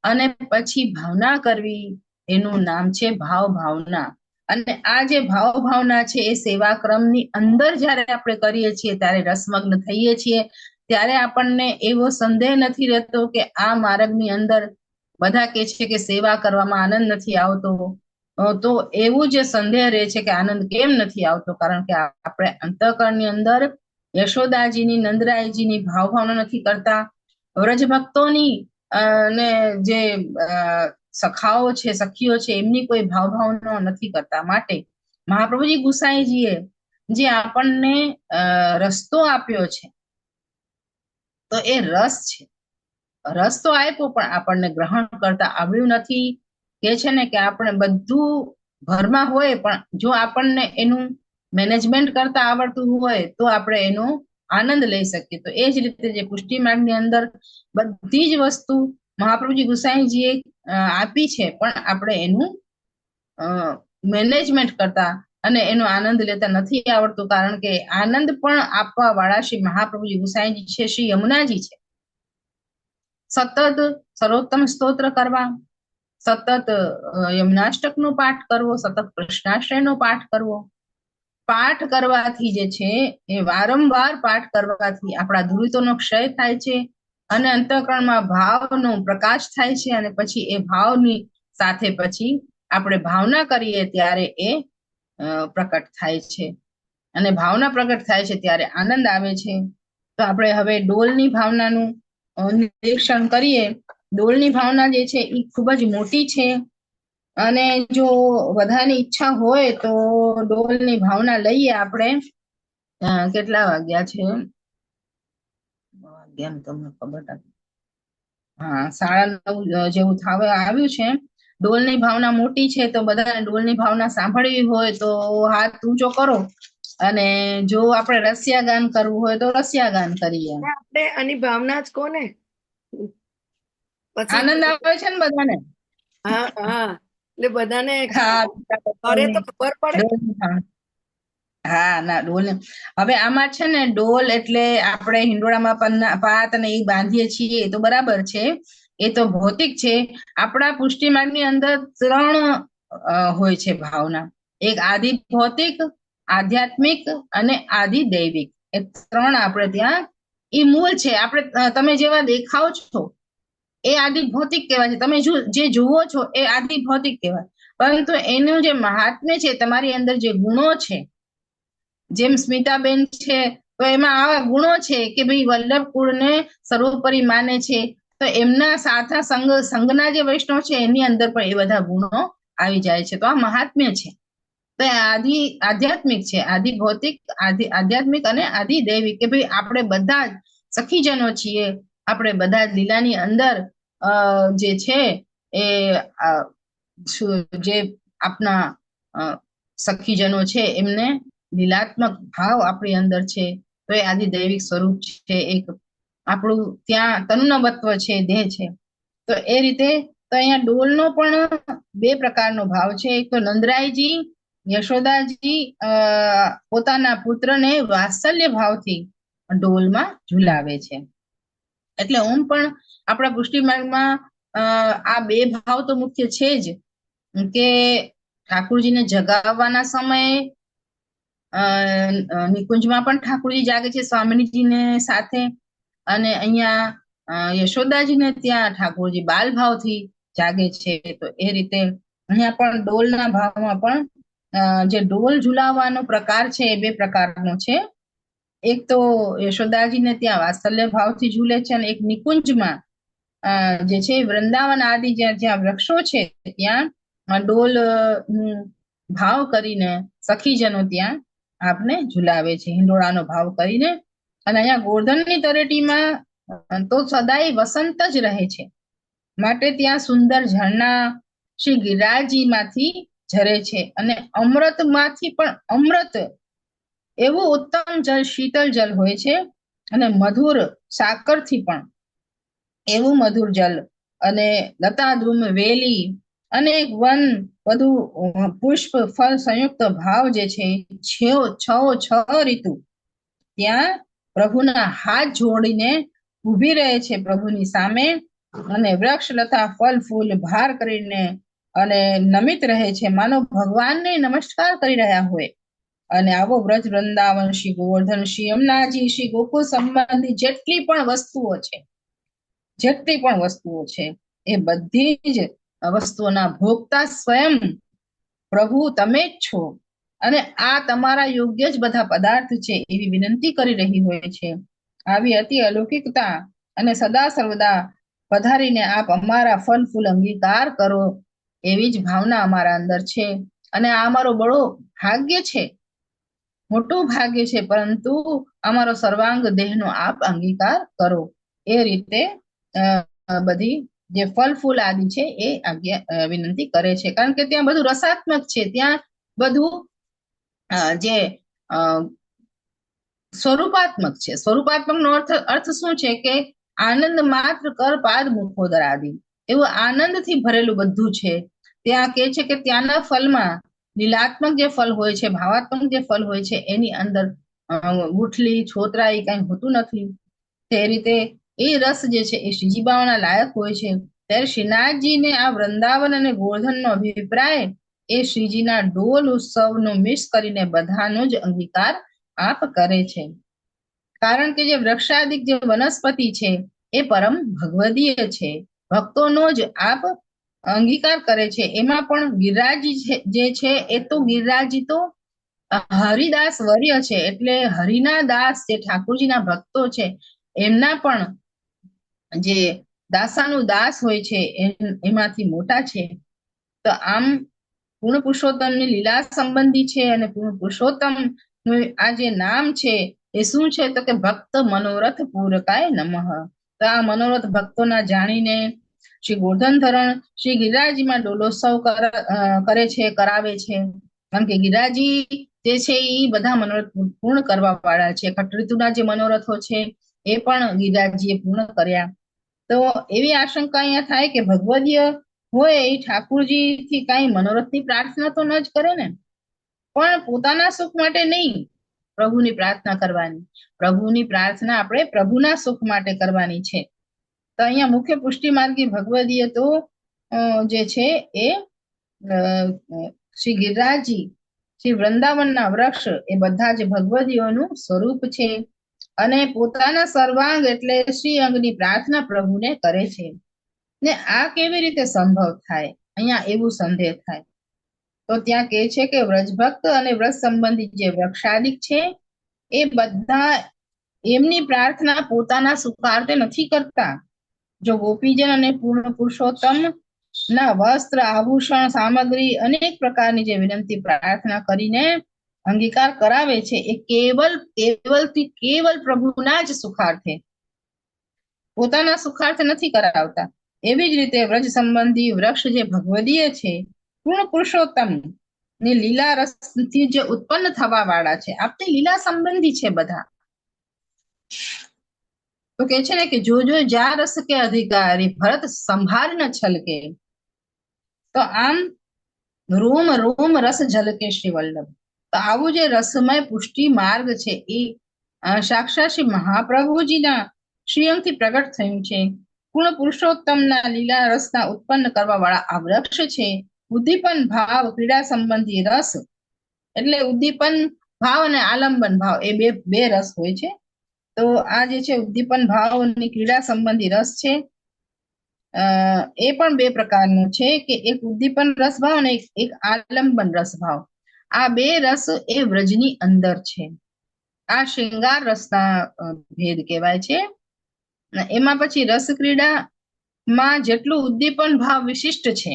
અને પછી ભાવના કરવી, એનું નામ છે ભાવના. અને આ જે ભાવના છે એ સેવા ક્રમની અંદર જયારે આપણે કરીએ છીએ ત્યારે રસમગ્ન થઈએ છીએ, ત્યારે આપણને એવો સંદેહ નથી રહેતો કે આ માર્ગની અંદર બધા કે છે કે સેવા કરવામાં આનંદ નથી આવતો. તો એવું જે સંદેહ રહે છે કે આનંદ કેમ નથી આવતો, કારણ કે આપણે અંતઃકરણની અંદર યશોદાજીની, નંદરાયજીની ભાવના નથી કરતા. વ્રજ ભક્તોની ને જે સખાઓ છે, સખીઓ છે, એમની કોઈ ભાવના નથી કરતા. માટે મહાપ્રભુજી ગુસાઈજીએ જે આપણને રસ્તો આપ્યો છે, તો એ રસ છે. રસ તો આપ્યો પણ આપણને ગ્રહણ કરતા આવડ્યું નથી. કે છે ને કે આપણે બધું ઘરમાં હોય પણ જો આપણને એનું મેનેજમેન્ટ કરતા આવડતું હોય તો આપણે એનો આનંદ લઈ શકીએ. તો એ જ રીતે જે પુષ્ટિ માર્ગની અંદર બધી જ વસ્તુ મહાપ્રભુજી ગુસાઈજીએ આપી છે, પણ આપણે એનું મેનેજમેન્ટ કરતા અને એનો આનંદ લેતા નથી આવડતું. કારણ કે આનંદ પણ આપવા વાળા શ્રી મહાપ્રભુજી ગુસાઈજી છે, શ્રી યમુનાજી છે. સતત સર્વોત્તમ સ્તોત્ર કરવા, સતત યમનાષ્ટકનો પાઠ કરવો, સતત કૃષ્ણાશ્રયનો પાઠ કરવો. પાઠ કરવાથી જે છે એ વારંવાર પાઠ કરવાથી આપણા દુરિતોનો ક્ષય થાય છે અને અંતઃકરણમાં ભાવનો પ્રકાશ થાય છે. અને પછી એ ભાવની સાથે પછી આપણે ભાવના કરીએ ત્યારે એ પ્રકટ થાય છે, અને ભાવના પ્રકટ થાય છે ત્યારે આનંદ આવે છે. તો આપણે હવે ડોલની ભાવનાનું નિરીક્ષણ કરીએ. ડોલની ભાવના જે છે એ ખૂબ જ મોટી છે, અને જો બધાની ઈચ્છા હોય તો ડોલની ભાવના લઈએ આપણે. કેટલા વાગ્યા છે? વાગ્યા તમને ખબર નથી. હા, 9:30 જેવું થવા આવ્યું છે. ડોલની ભાવના મોટી છે, તો બધાને ડોલની ભાવના સાંભળવી હોય તો હાથ ઊંચો કરો, અને જો આપણે રસિયા ગાન કરવું હોય તો રસિયા ગાન કરીએ. આપણે આની ભાવના જ કોને પછી આનંદ આવે છે ને બધાને? હા હા, એટલે બધાને હા, કરે તો ખબર પડે. હા ના, ડોલ હવે આમાં છે ને, ડોલ એટલે આપણે હિંડોળામાં પાત અને એ બાંધીએ છીએ તો બરાબર છે, એ તો ભૌતિક છે. આપણા પુષ્ટિ માર્ગની અંદર 3 હોય છે ભાવના. એક આદિ ભૌતિક, આધ્યાત્મિક અને આદિ દૈવિક. એ 3 આપણે ત્યાં એ મૂળ છે. આપણે તમે જેવા દેખાવ છો એ આદિ ભૌતિક કહેવાય છે. તમે જે જુઓ છો એ આદિ ભૌતિક કહેવાય. પરંતુ એનું જે મહાત્મ્ય છે, તમારી અંદર જે ગુણો છે, જેમ સ્મિતાબેન છે તો એમાં આવા ગુણો છે કે ભાઈ વલ્લભ કુળને સર્વોપરી માને છે, તો એમના સાથા સંઘના જે વૈષ્ણવ છે એની અંદર પણ એ બધા ગુણો આવી જાય છે. તો આ મહાત્મ્ય છે. તો આધ્યાત્મિક છે, આદિ ભૌતિક, આધ્યાત્મિક અને આદિ દૈવિક. કે ભાઈ આપણે બધા જ સખીજનો છીએ, આપણે બધા જ લીલાની અંદર જે છે એ જે આપણા સખીજનો છે એમને લીલાત્મક ભાવ આપણી અંદર છે, તો એ આદિ દૈવિક સ્વરૂપ છે. એક આપણું ત્યાં તન્નવત્વ છે, દેહ છે. તો એ રીતે તો અહીંયા ડોલનો પણ 2 પ્રકારનો ભાવ છે. એક તો નંદરાયજી, યશોદાજી પોતાના પુત્રને વાત્સલ્ય ભાવથી ડોલમાં ઝુલાવે છે. એટલે ઓમ પણ આપણા પુષ્ટિ માર્ગમાં આ 2 ભાવ તો મુખ્ય છે જ, કે ઠાકોરજીને જગાવવાના સમયે નિકુંજમાં પણ ઠાકોરજી જાગે છે સ્વામિનીજીને સાથે, અને અહીંયા યશોદાજીને ત્યાં ઠાકોરજી બાલ ભાવથી જાગે છે. તો એ રીતે અહીંયા પણ ડોલના ભાવમાં પણ જે ડોલ ઝુલાવવાનો પ્રકાર છે એ 2 પ્રકારનો છે. એક તો યશોદાજીને ત્યાં વાત્સલ્ય ભાવથી ઝૂલે છે, અને એક નિકુંજમાં જે છે વૃંદાવન આદિ જ્યાં વૃક્ષો છે ત્યાં ડોલ ભાવ કરીને સખીજનો ત્યાં આપને ઝુલાવે છે, હિંડોળાનો ભાવ કરીને. અને અહીંયા ગોર્ધનની તળેટીમાં તો સદાય વસંત જ રહે છે, માટે ત્યાં સુંદર ઝરણા શ્રી ગિરિરાજજી માંથી ઝરે છે, અને અમૃત માંથી પણ અમૃત એવું ઉત્તમ જલ, શીતલ જલ હોય છે, અને મધુર સાકરથી પણ એવું મધુર જલ, અને લતા ધ્રુમ વેલી અનેક વન બધું પુષ્પ ફળ સંયુક્ત ભાવ જે છે 6 ઋતુ ત્યાં પ્રભુના હાથ જોડીને ઉભી રહે છે પ્રભુની સામે, અને વૃક્ષ લતા ફળ ફૂલ ભાર કરીને અને નમિત રહે છે, માનો ભગવાનને નમસ્કાર કરી રહ્યા હોય. અને આવો વ્રજ વૃંદાવન, શ્રી ગોવર્ધન, શ્રી યમુનાજી, શ્રી ગોકુળ સંબંધી જેટલી પણ વસ્તુઓ છે એ બધી જ વસ્તુઓના ભોગતા સ્વયં પ્રભુ તમે જ છો, અને આ તમારા યોગ્ય જ બધા પદાર્થ છે એવી વિનંતી કરી રહી હોય છે. આવી અતિ અલૌકિકતા અને સદા સર્વદા પધારીને આપ અમારા ફલ ફૂલ અંગીકાર કરો એવી જ ભાવના અમારા અંદર છે. અને આ અમારો બડો ભાગ્ય છે, મોટું ભાગ્ય છે, પરંતુ અમારો સર્વાંગ દેહનો આપ અંગીકાર કરો. એ રીતે બધી જે ફલ ફૂલ આદિ છે એ વિનંતી કરે છે, કારણ કે ત્યાં બધું રસાત્મક છે. ત્યાં બધું જે સ્વરૂપાત્મક છે. સ્વરૂપાત્મક નો અર્થ શું છે કે આનંદ માત્ર કર પાદ મુખોદર આદિ, એવું આનંદથી ભરેલું બધું છે. ત્યાં કે છે કે ત્યાંના ફલમાં લીલાત્મક જે ફલ હોય છે, ભાવાત્મક જે ફલ હોય છે, એની અંદર ગુઠલી છોતરા એ કઈ હોતું નથી. તે રીતે એ રસ જે છે એ શ્રીજી બાવાના લાયક હોય છે. ત્યારે શ્રીનાથજીને આ વૃંદાવન અને ગોવર્ધનનો અભિપ્રાય એ શ્રીજીના ડોલ ઉત્સવનો મિસ કરીને બધાનો જ અંગીકાર આપ કરે છે. કારણ કે જે વૃક્ષાદિક જે વનસ્પતિ છે એ પરમ ભગવદીય છે, ભક્તોનો જ આપ અંગીકાર કરે છે. એમાં પણ ગિરિરાજી જે છે એ તો ગિરિરાજી તો હરિદાસ વર્ય છે, એટલે હરિના દાસ જે ઠાકોરજીના ભક્તો છે એમના પણ જે દાસાનું દાસ હોય છે એમાંથી મોટા છે. તો આમ પૂર્ણ પુરુષોત્તમની લીલા સંબંધી છે, અને પૂર્ણ પુરુષોત્તમ આ જે નામ છે એ શું છે તો કે ભક્ત મનોરથ પૂરકાય નમઃ. તો આ મનોરથ ભક્તોના જાણીને શ્રી ગોર્ધનધરણ શ્રી ગિરિરાજીમાં ડોલોત્સવ કરે છે, કરાવે છે. કારણ કે ગિરિરાજી જે છે એ બધા મનોરથ પૂર્ણ કરવા વાળા છે. ખટઋતુના જે મનોરથો છે એ પણ ગિરિરાજીએ પૂર્ણ કર્યા. તો એવી આશંકા અહીંયા થાય કે ભગવદીય હોય એ ઠાકુરજી થી કઈ મનોરથની પ્રાર્થના તો ન જ કરે ને, પણ પોતાના સુખ માટે નહીં, પ્રભુની પ્રાર્થના કરવાની. પ્રભુની પ્રાર્થના આપણે પ્રભુના સુખ માટે કરવાની છે. તો અહીંયા મુખ્ય પુષ્ટિ માર્ગી ભગવદીય તો જે છે એ શ્રી ગિરિરાજી, શ્રી વૃંદાવનના વૃક્ષ એ બધા જ ભગવદીઓનું સ્વરૂપ છે, અને પોતાના સર્વાંગ એટલે શ્રી અંગની પ્રાર્થના પ્રભુને કરે છે. ને આ કેવી રીતે સંભવ થાય? અહીંયા એવું સંદેહ થાય. તો ત્યાં કહે છે કે વ્રજભક્ત અને વ્રજ સંબંધી જે વૃક્ષાદિક છે એ બધા એમની પ્રાર્થના પોતાના સુખાર્થે નથી કરતા. જો ગોપીજન અને પૂર્ણ પુરુષોત્તમ ના વસ્ત્ર, આભૂષણ, સામગ્રી અનેક પ્રકારની જે વિનંતી પ્રાર્થના કરીને અંગીકાર કરાવે છે એ કેવલ પ્રભુના જ સુખાર્થે, પોતાના સુખાર્થે નથી કરાવતા. એવી જ રીતે વ્રજ સંબંધી વૃક્ષ જે ભગવદીય છે, પૂર્ણ પુરુષોત્તમ ને લીલા રસથી જે ઉત્પન્ન થવા વાળા છે, આપણી લીલા સંબંધી છે બધા. તો કે છે ને કે જો જા રસ કે અધિકારી ભરત સંભાર ન છલકે. તો આમ રોમ રોમ રસ ઝલકે શ્રી વલ્લભ. તો આવું જે રસમય પુષ્ટિ માર્ગ છે એ સાક્ષાત શ્રી મહાપ્રભુજીના શ્રીઅંગથી પ્રગટ થયું છે. પૂર્ણ પુરુષોત્તમના લીલા રસના ઉત્પન્ન કરવા વાળા આ વૃક્ષ છે. ઉદ્દીપન ભાવ ક્રીડા સંબંધી રસ, એટલે ઉદ્દીપન ભાવ અને આલંબન ભાવ એ બે રસ હોય છે. તો આ જે છે ઉદ્દીપન ભાવ અને ક્રીડા સંબંધી રસ છે, એ પણ બે પ્રકારનું છે કે એક ઉદ્દીપન રસ ભાવ અને એક આલંબન રસ ભાવ. આ બે રસ એ વ્રજની અંદર છે. આ શૃંગાર રસના ભેદ કહેવાય છે. એમાં પછી રસ ક્રીડામાં જેટલું ઉદ્દીપન ભાવ વિશિષ્ટ છે,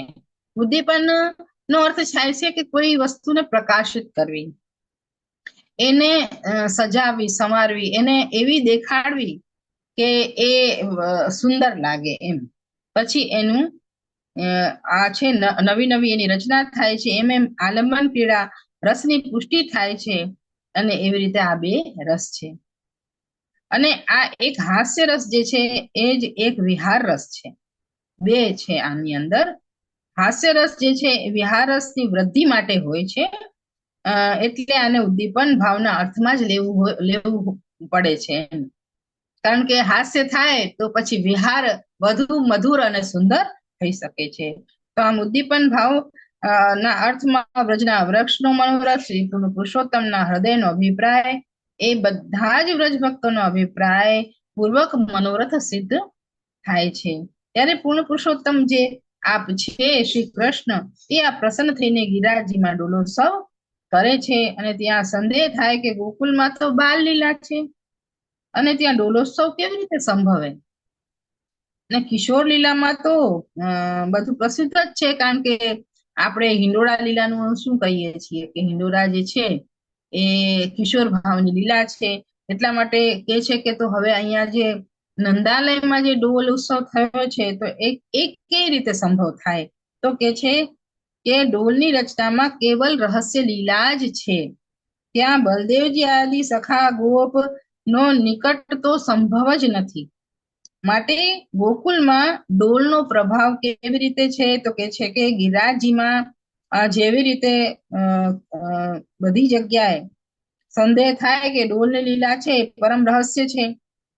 ઉદ્દીપન નો અર્થ થાય છે કે કોઈ વસ્તુને પ્રકાશિત કરવી, એને સજાવવી, સંવારવી, એને એવી દેખાડવી કે એ સુંદર લાગે એમ. પછી એનું આ છે નવી નવી એની રચના થાય છે, એમ આલંબન ક્રીડા રસની પુષ્ટિ થાય છે. અને એવી રીતે આ બે રસ છે. અને આ એક હાસ્ય રસ જે છે એ જ એક વિહાર રસ છે. બે છે આની અંદર. હાસ્ય રસ જે છે વિહાર રસની વૃદ્ધિ માટે હોય છે, એટલે આને ઉદ્દીપન ભાવના અર્થમાં જ લેવું પડે છે. કારણ કે હાસ્ય થાય તો પછી વિહાર વધુ મધુર અને સુંદર થઈ શકે છે. તો આમ ઉદ્દીપન ભાવ ના અર્થમાં વ્રજના વૃક્ષનો મનોરથ, શ્રી પુરુષોત્તમના હૃદયનો અભિપ્રાય, એ બધા જ વ્રજ ભક્તોનો અભિપ્રાય પૂર્વક મનોરથ સિદ્ધ થાય છે. ત્યારે પૂર્ણ પુરુષોત્તમ જે આપ છે શ્રી કૃષ્ણ, તે આ પ્રસન્ન થઈને ગિરિરાજજીમાં ડોલોત્સવ કરે છે. અને ત્યાં સંદેહ થાય કે ગોકુલમાં તો બાલ લીલા છે અને ત્યાં ડોલોત્સવ કેવી રીતે સંભવે. અને કિશોર લીલામાં તો બધું પ્રસિદ્ધ જ છે, કારણ કે આપણે હિંડોળા લીલાનું શું કહીએ છીએ કે હિંડોળા જે છે એ કિશોર ભાવની લીલા છે. એટલા માટે કે છે કે તો હવે અહીંયા જે નંદાલયમાં જે ડોલ ઉત્સવ થયો છે તો એક કેવી રીતે સંભવ થાય, તો કે છે કે ડોલની રચનામાં કેવલ રહસ્ય લીલા જ છે. ત્યાં બલદેવજી આદિ સખા ગોપ નો નિકટ તો સંભવ જ નથી. માટે ગોકુલમાં ડોલનો પ્રભાવ કેવી રીતે છે, તો કે છે કે ગિરિરાજજીમાં જેવી રીતે બધી જગ્યાએ સંદેહ થાય કે ડોલની લીલા છે પરમ રહસ્ય છે,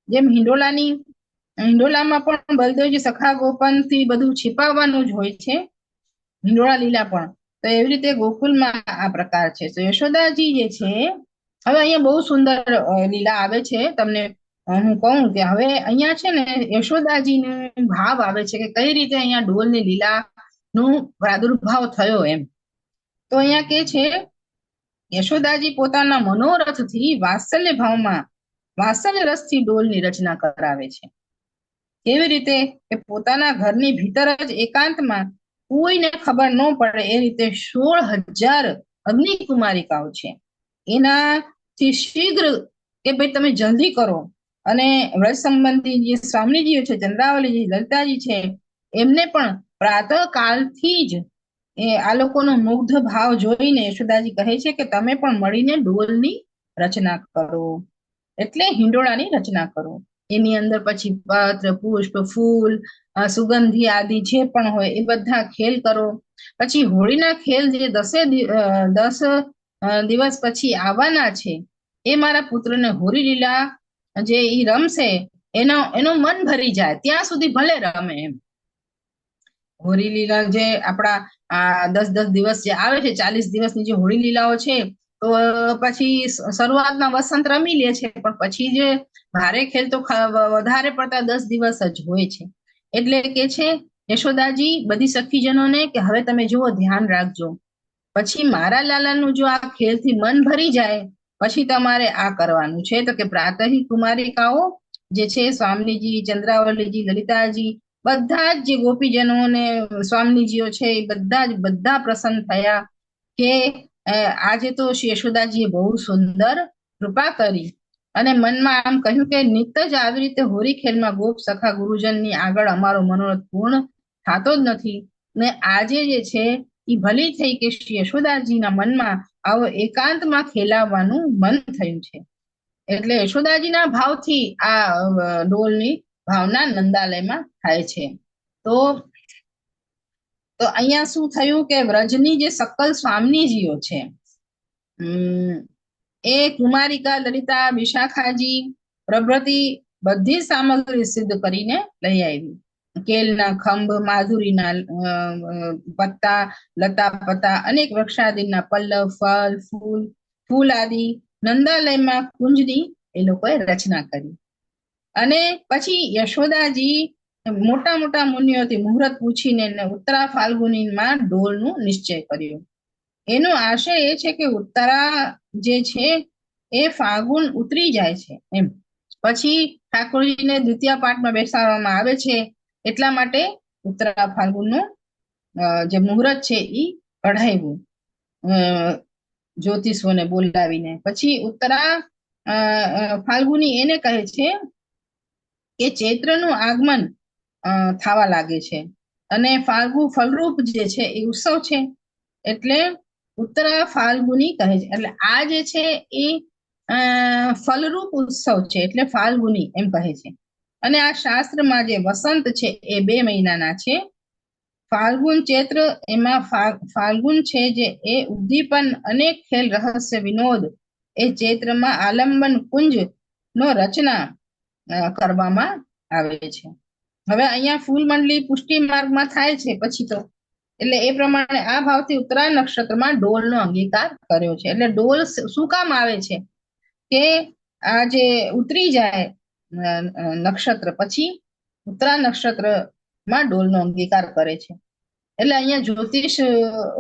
જેમ હિંડોલામાં પણ બલદેવજી સખા ગોપનથી બધું छिपाવવાનું જ હોય છે, હિંડોળા લીલા પણ. તો એવી રીતે ગોકુલમાં આ પ્રકાર છે. તો યશોદાજી જે છે, હવે અહીંયા બહુ સુંદર લીલા આવે છે. તમને હું કહું કે હવે અહીંયા છે ને યશોદાજીનો ભાવ આવે છે કે કઈ રીતે અહીંયા ડોલની લીલા નું પ્રાદુર્ભાવ થયો એમ. તો અહીંયા કે છે યશોદાજી પોતાના મનોરથથી વાત્સલ્ય ભાવમાં વાત્સલ્ય રસથી ડોલની રચના કરાવે છે. કેવી રીતે કે પોતાના ઘરની ભીતર જ એકાંતમાં કોઈને ખબર ન પડે એ રીતે 16,000 અગ્નિકુમારિકાઓ છે. એનાથી શીઘ્ર કે ભાઈ તમે જલ્દી કરો, અને વ્રજ સંબંધી જે સ્વામીજીઓ છે, ચંદ્રાવલીજી, લલિતાજી છે, એમને પણ પ્રાતઃ કાલથી જ આ લોકોનો મુગ્ધ ભાવ જોઈને યશોદાજી કહે છે કે તમે પણ મળીને ડોલની રચના કરો, એટલે હિંડોળાની રચના કરો. એની અંદર પછી પત્ર, પુષ્પ, ફૂલ, સુગંધી આદિ જે પણ હોય એ બધા ખેલ કરો. પછી હોળીના ખેલ જે 10 દિવસ પછી આવવાના છે, એ મારા પુત્રને હોળી લીલા જે ઈ રમશે એનો મન ભરી જાય ત્યાં સુધી ભલે રમે એમ. હોળી લીલા જે આપણા 10 દિવસ જે આવે છે, 40 દિવસની જે હોળી લીલાઓ છે, તો પછી શરૂઆતના વસંત રમી લે છે, પણ પછી જે ભારે ખેલ તો વધારે પડતા 10 દિવસ જ હોય છે. એટલે કે છે યશોદાજી બધી સખીજનોને કે હવે તમે જુઓ, ધ્યાન રાખજો, પછી મારા લાલાનું જો આ ખેલથી મન ભરી જાય પછી તમારે આ કરવાનું છે. તો કે પ્રાતઃ કુમારિકાઓ જે છે, સ્વામીજી, ચંદ્રાવલીજી, લલિતાજી, બધા જ જે ગોપીજનો ને સ્વામીજીઓ છે એ બધા પ્રસન્ન થયા કે આજે તો શ્રી યશોદાજીએ બહુ સુંદર કૃપા કરી, અને મનમાં આમ કહ્યું કે નિત જ આવી રીતે હોળી ખેલમાં ગોપ સખા ગુરુજનની આગળ અમારો મનોરથ પૂર્ણ થતો જ નથી, ને આજે જે છે એ ભલી થઈ કે શ્રી યશોદાજીના મનમાં આવો એકાંતમાં ખેલાવવાનું મન થયું છે. એટલે યશોદાજીના ભાવથી આ ડોલની ભાવના નંદાલયમાં થાય છે. તો અહીંયા શું થયું કે વ્રજની જે સકલ સ્વામીજીઓ છે, એ કુમારિકા, લલિતા, વિશાખાજી પ્રભૃતિ બધી સામગ્રી સિદ્ધ કરીને લઈ આવી. કેલના ખંભ, માધુરીના પત્તા, લતા પત્તા, અનેક વૃક્ષાદિના પલ્લવ, ફળ, ફૂલ આદિ નંદાલયમાં કુંજની એ લોકોએ રચના કરી. અને પછી યશોદાજી મોટા મોટા મુનિઓથી મુહૂર્ત પૂછીને ઉત્તરા ફાલ્ગુનીમાં ડોલનું નિશ્ચય કર્યો. એનો આશય એ છે કે ઉત્તરા જે છે એ ફાલ્ગુન ઉતરી જાય છે એમ, પછી ઠાકોરજીને દ્વિતીય પાઠમાં બેસાડવામાં આવે છે, એટલા માટે ઉત્તરા ફાલ્ગુનનું જે મુહૂર્ત છે એ કઢાવ્યું જ્યોતિષોને બોલાવીને. પછી ઉત્તરા ફાલ્ગુની એને કહે છે કે ચૈત્રનું આગમન થવા લાગે છે, અને ફાલ્ગુ ફલરૂપ જે છે એ ઉત્સવ છે, એટલે ઉત્તરા ફાલ્ગુની કહે છે. એટલે આ જે છે એ ફલરૂપ ઉત્સવ છે, એટલે ફાલ્ગુની એમ કહે છે. અને આ શાસ્ત્રમાં જે વસંત છે એ 2 મહિનાના છે, ફાલ્ગુન ચૈત્ર. એમાં ફાલ્ગુન છે જે એ ઉદ્દીપન, અનેક ખેલ, રહસ્ય, વિનોદ એ ચૈત્રમાં આલંબન કુંજ નો રચના કરવામાં આવે છે. હવે અહીંયા ફૂલ મંડલી પુષ્ટિ માર્ગમાં થાય છે પછી તો, એટલે એ પ્રમાણે આ ભાવથી ઉત્તરાયણ નક્ષત્રમાં ડોલનો અંગીકાર કર્યો છે. એટલે ડોલ શું કામ આવે છે કે આ જે ઉતરી જાય નક્ષત્ર પછી ઉત્તરાયણ નક્ષત્રમાં ડોલનો અંગીકાર કરે છે. એટલે અહીંયા જ્યોતિષ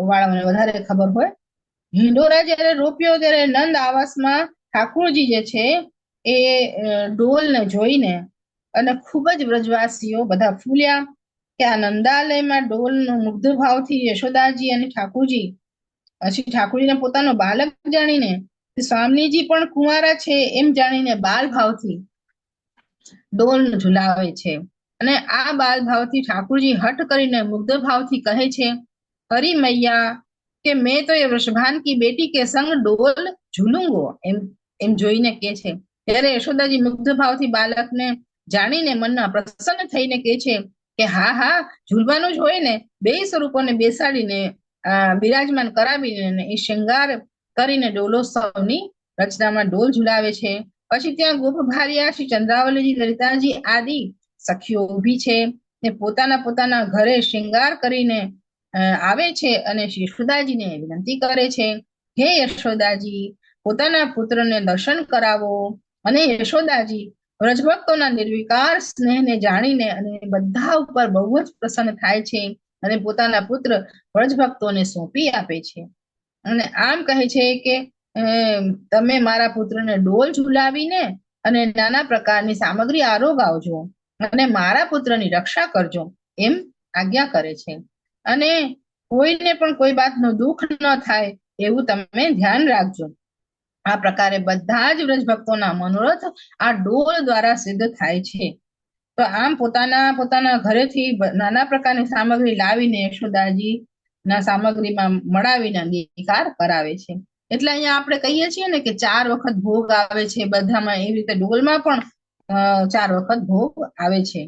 વાળાને વધારે ખબર હોય. હિંડોરા જયારે રોપ્યો ત્યારે નંદ આવાસમાં ઠાકોરજી જે છે એ ડોલને જોઈને અને ખૂબ જ વ્રજવાસીઓ બધા ફૂલ્યા કે આ નંદાલયમાં ડોલનો મુગ્ધ ભાવથી યશોદાજી અને ઠાકોરજી પછી ઠાકોરજીને પોતાનો બાલક જાણીને સ્વામીજી પણ કુંવારા છે એમ જાણીને બાલ ભાવથી ડોલ ઝુલાવે છે. અને આ બાલ ભાવથી ઠાકોરજી હઠ કરીને મુગ્ધ ભાવથી કહે છે, હરી મૈયા કે મેં તો એ વૃષભાન કી બેટી કે સંગ ડોલ ઝૂલુંગો, એમ જોઈને કે છે. ત્યારે યશોદાજી મુગ્ધ ભાવથી બાલકને જાણીને મનમાં પ્રસન્ન થઈને કે છે કે હા હા ઝૂલવાનું જ હોય ને. બે સ્વરૂપોને બેસાડીને બિરાજમાન કરાવીને એ શૃંગાર કરીને ડોલોત્સવની રચનામાં ડોલ ઝુલાવે છે. પછી ત્યાં ગોપ ભાર્યા શ્રી ચંદ્રાવલીજી, લલિતાજી આદિ સખીઓ ઊભી છે ને પોતાના ઘરે શૃંગાર કરીને આવે છે અને યશોદાજીને વિનંતી કરે છે, હે યશોદાજી, પોતાના પુત્રને દર્શન કરાવો. અને યશોદાજી વ્રજભક્તોના નિર્વિકાર સ્નેહને જાણીને અને બધા ઉપર બહુ જ પ્રસન્ન થાય છે અને પોતાના પુત્ર વ્રજભક્તોને સોંપી આપે છે. અને આમ કહે છે કે તમે મારા પુત્રને ડોલ ઝુલાવીને અને નાના પ્રકારની સામગ્રી આરોગાવજો અને મારા પુત્રની રક્ષા કરજો એમ આજ્ઞા કરે છે. અને કોઈને પણ કોઈ વાતનું દુઃખ ન થાય એવું તમે ધ્યાન રાખજો. આ પ્રકારે બધા જ વ્રજભક્તોના મનોરથ આ ડોલ દ્વારા સિદ્ધ થાય છે. તો આમ પોતાના ઘરેથી નાના પ્રકારની સામગ્રી લાવીને યશોદાજી ના સામગ્રીમાં મળાવીને અંગીકાર કરાવે છે. એટલે અહીંયા આપણે કહીએ છીએ ને કે 4 વખત ભોગ આવે છે બધામાં, એવી રીતે ડોલમાં પણ 4 વખત ભોગ આવે છે.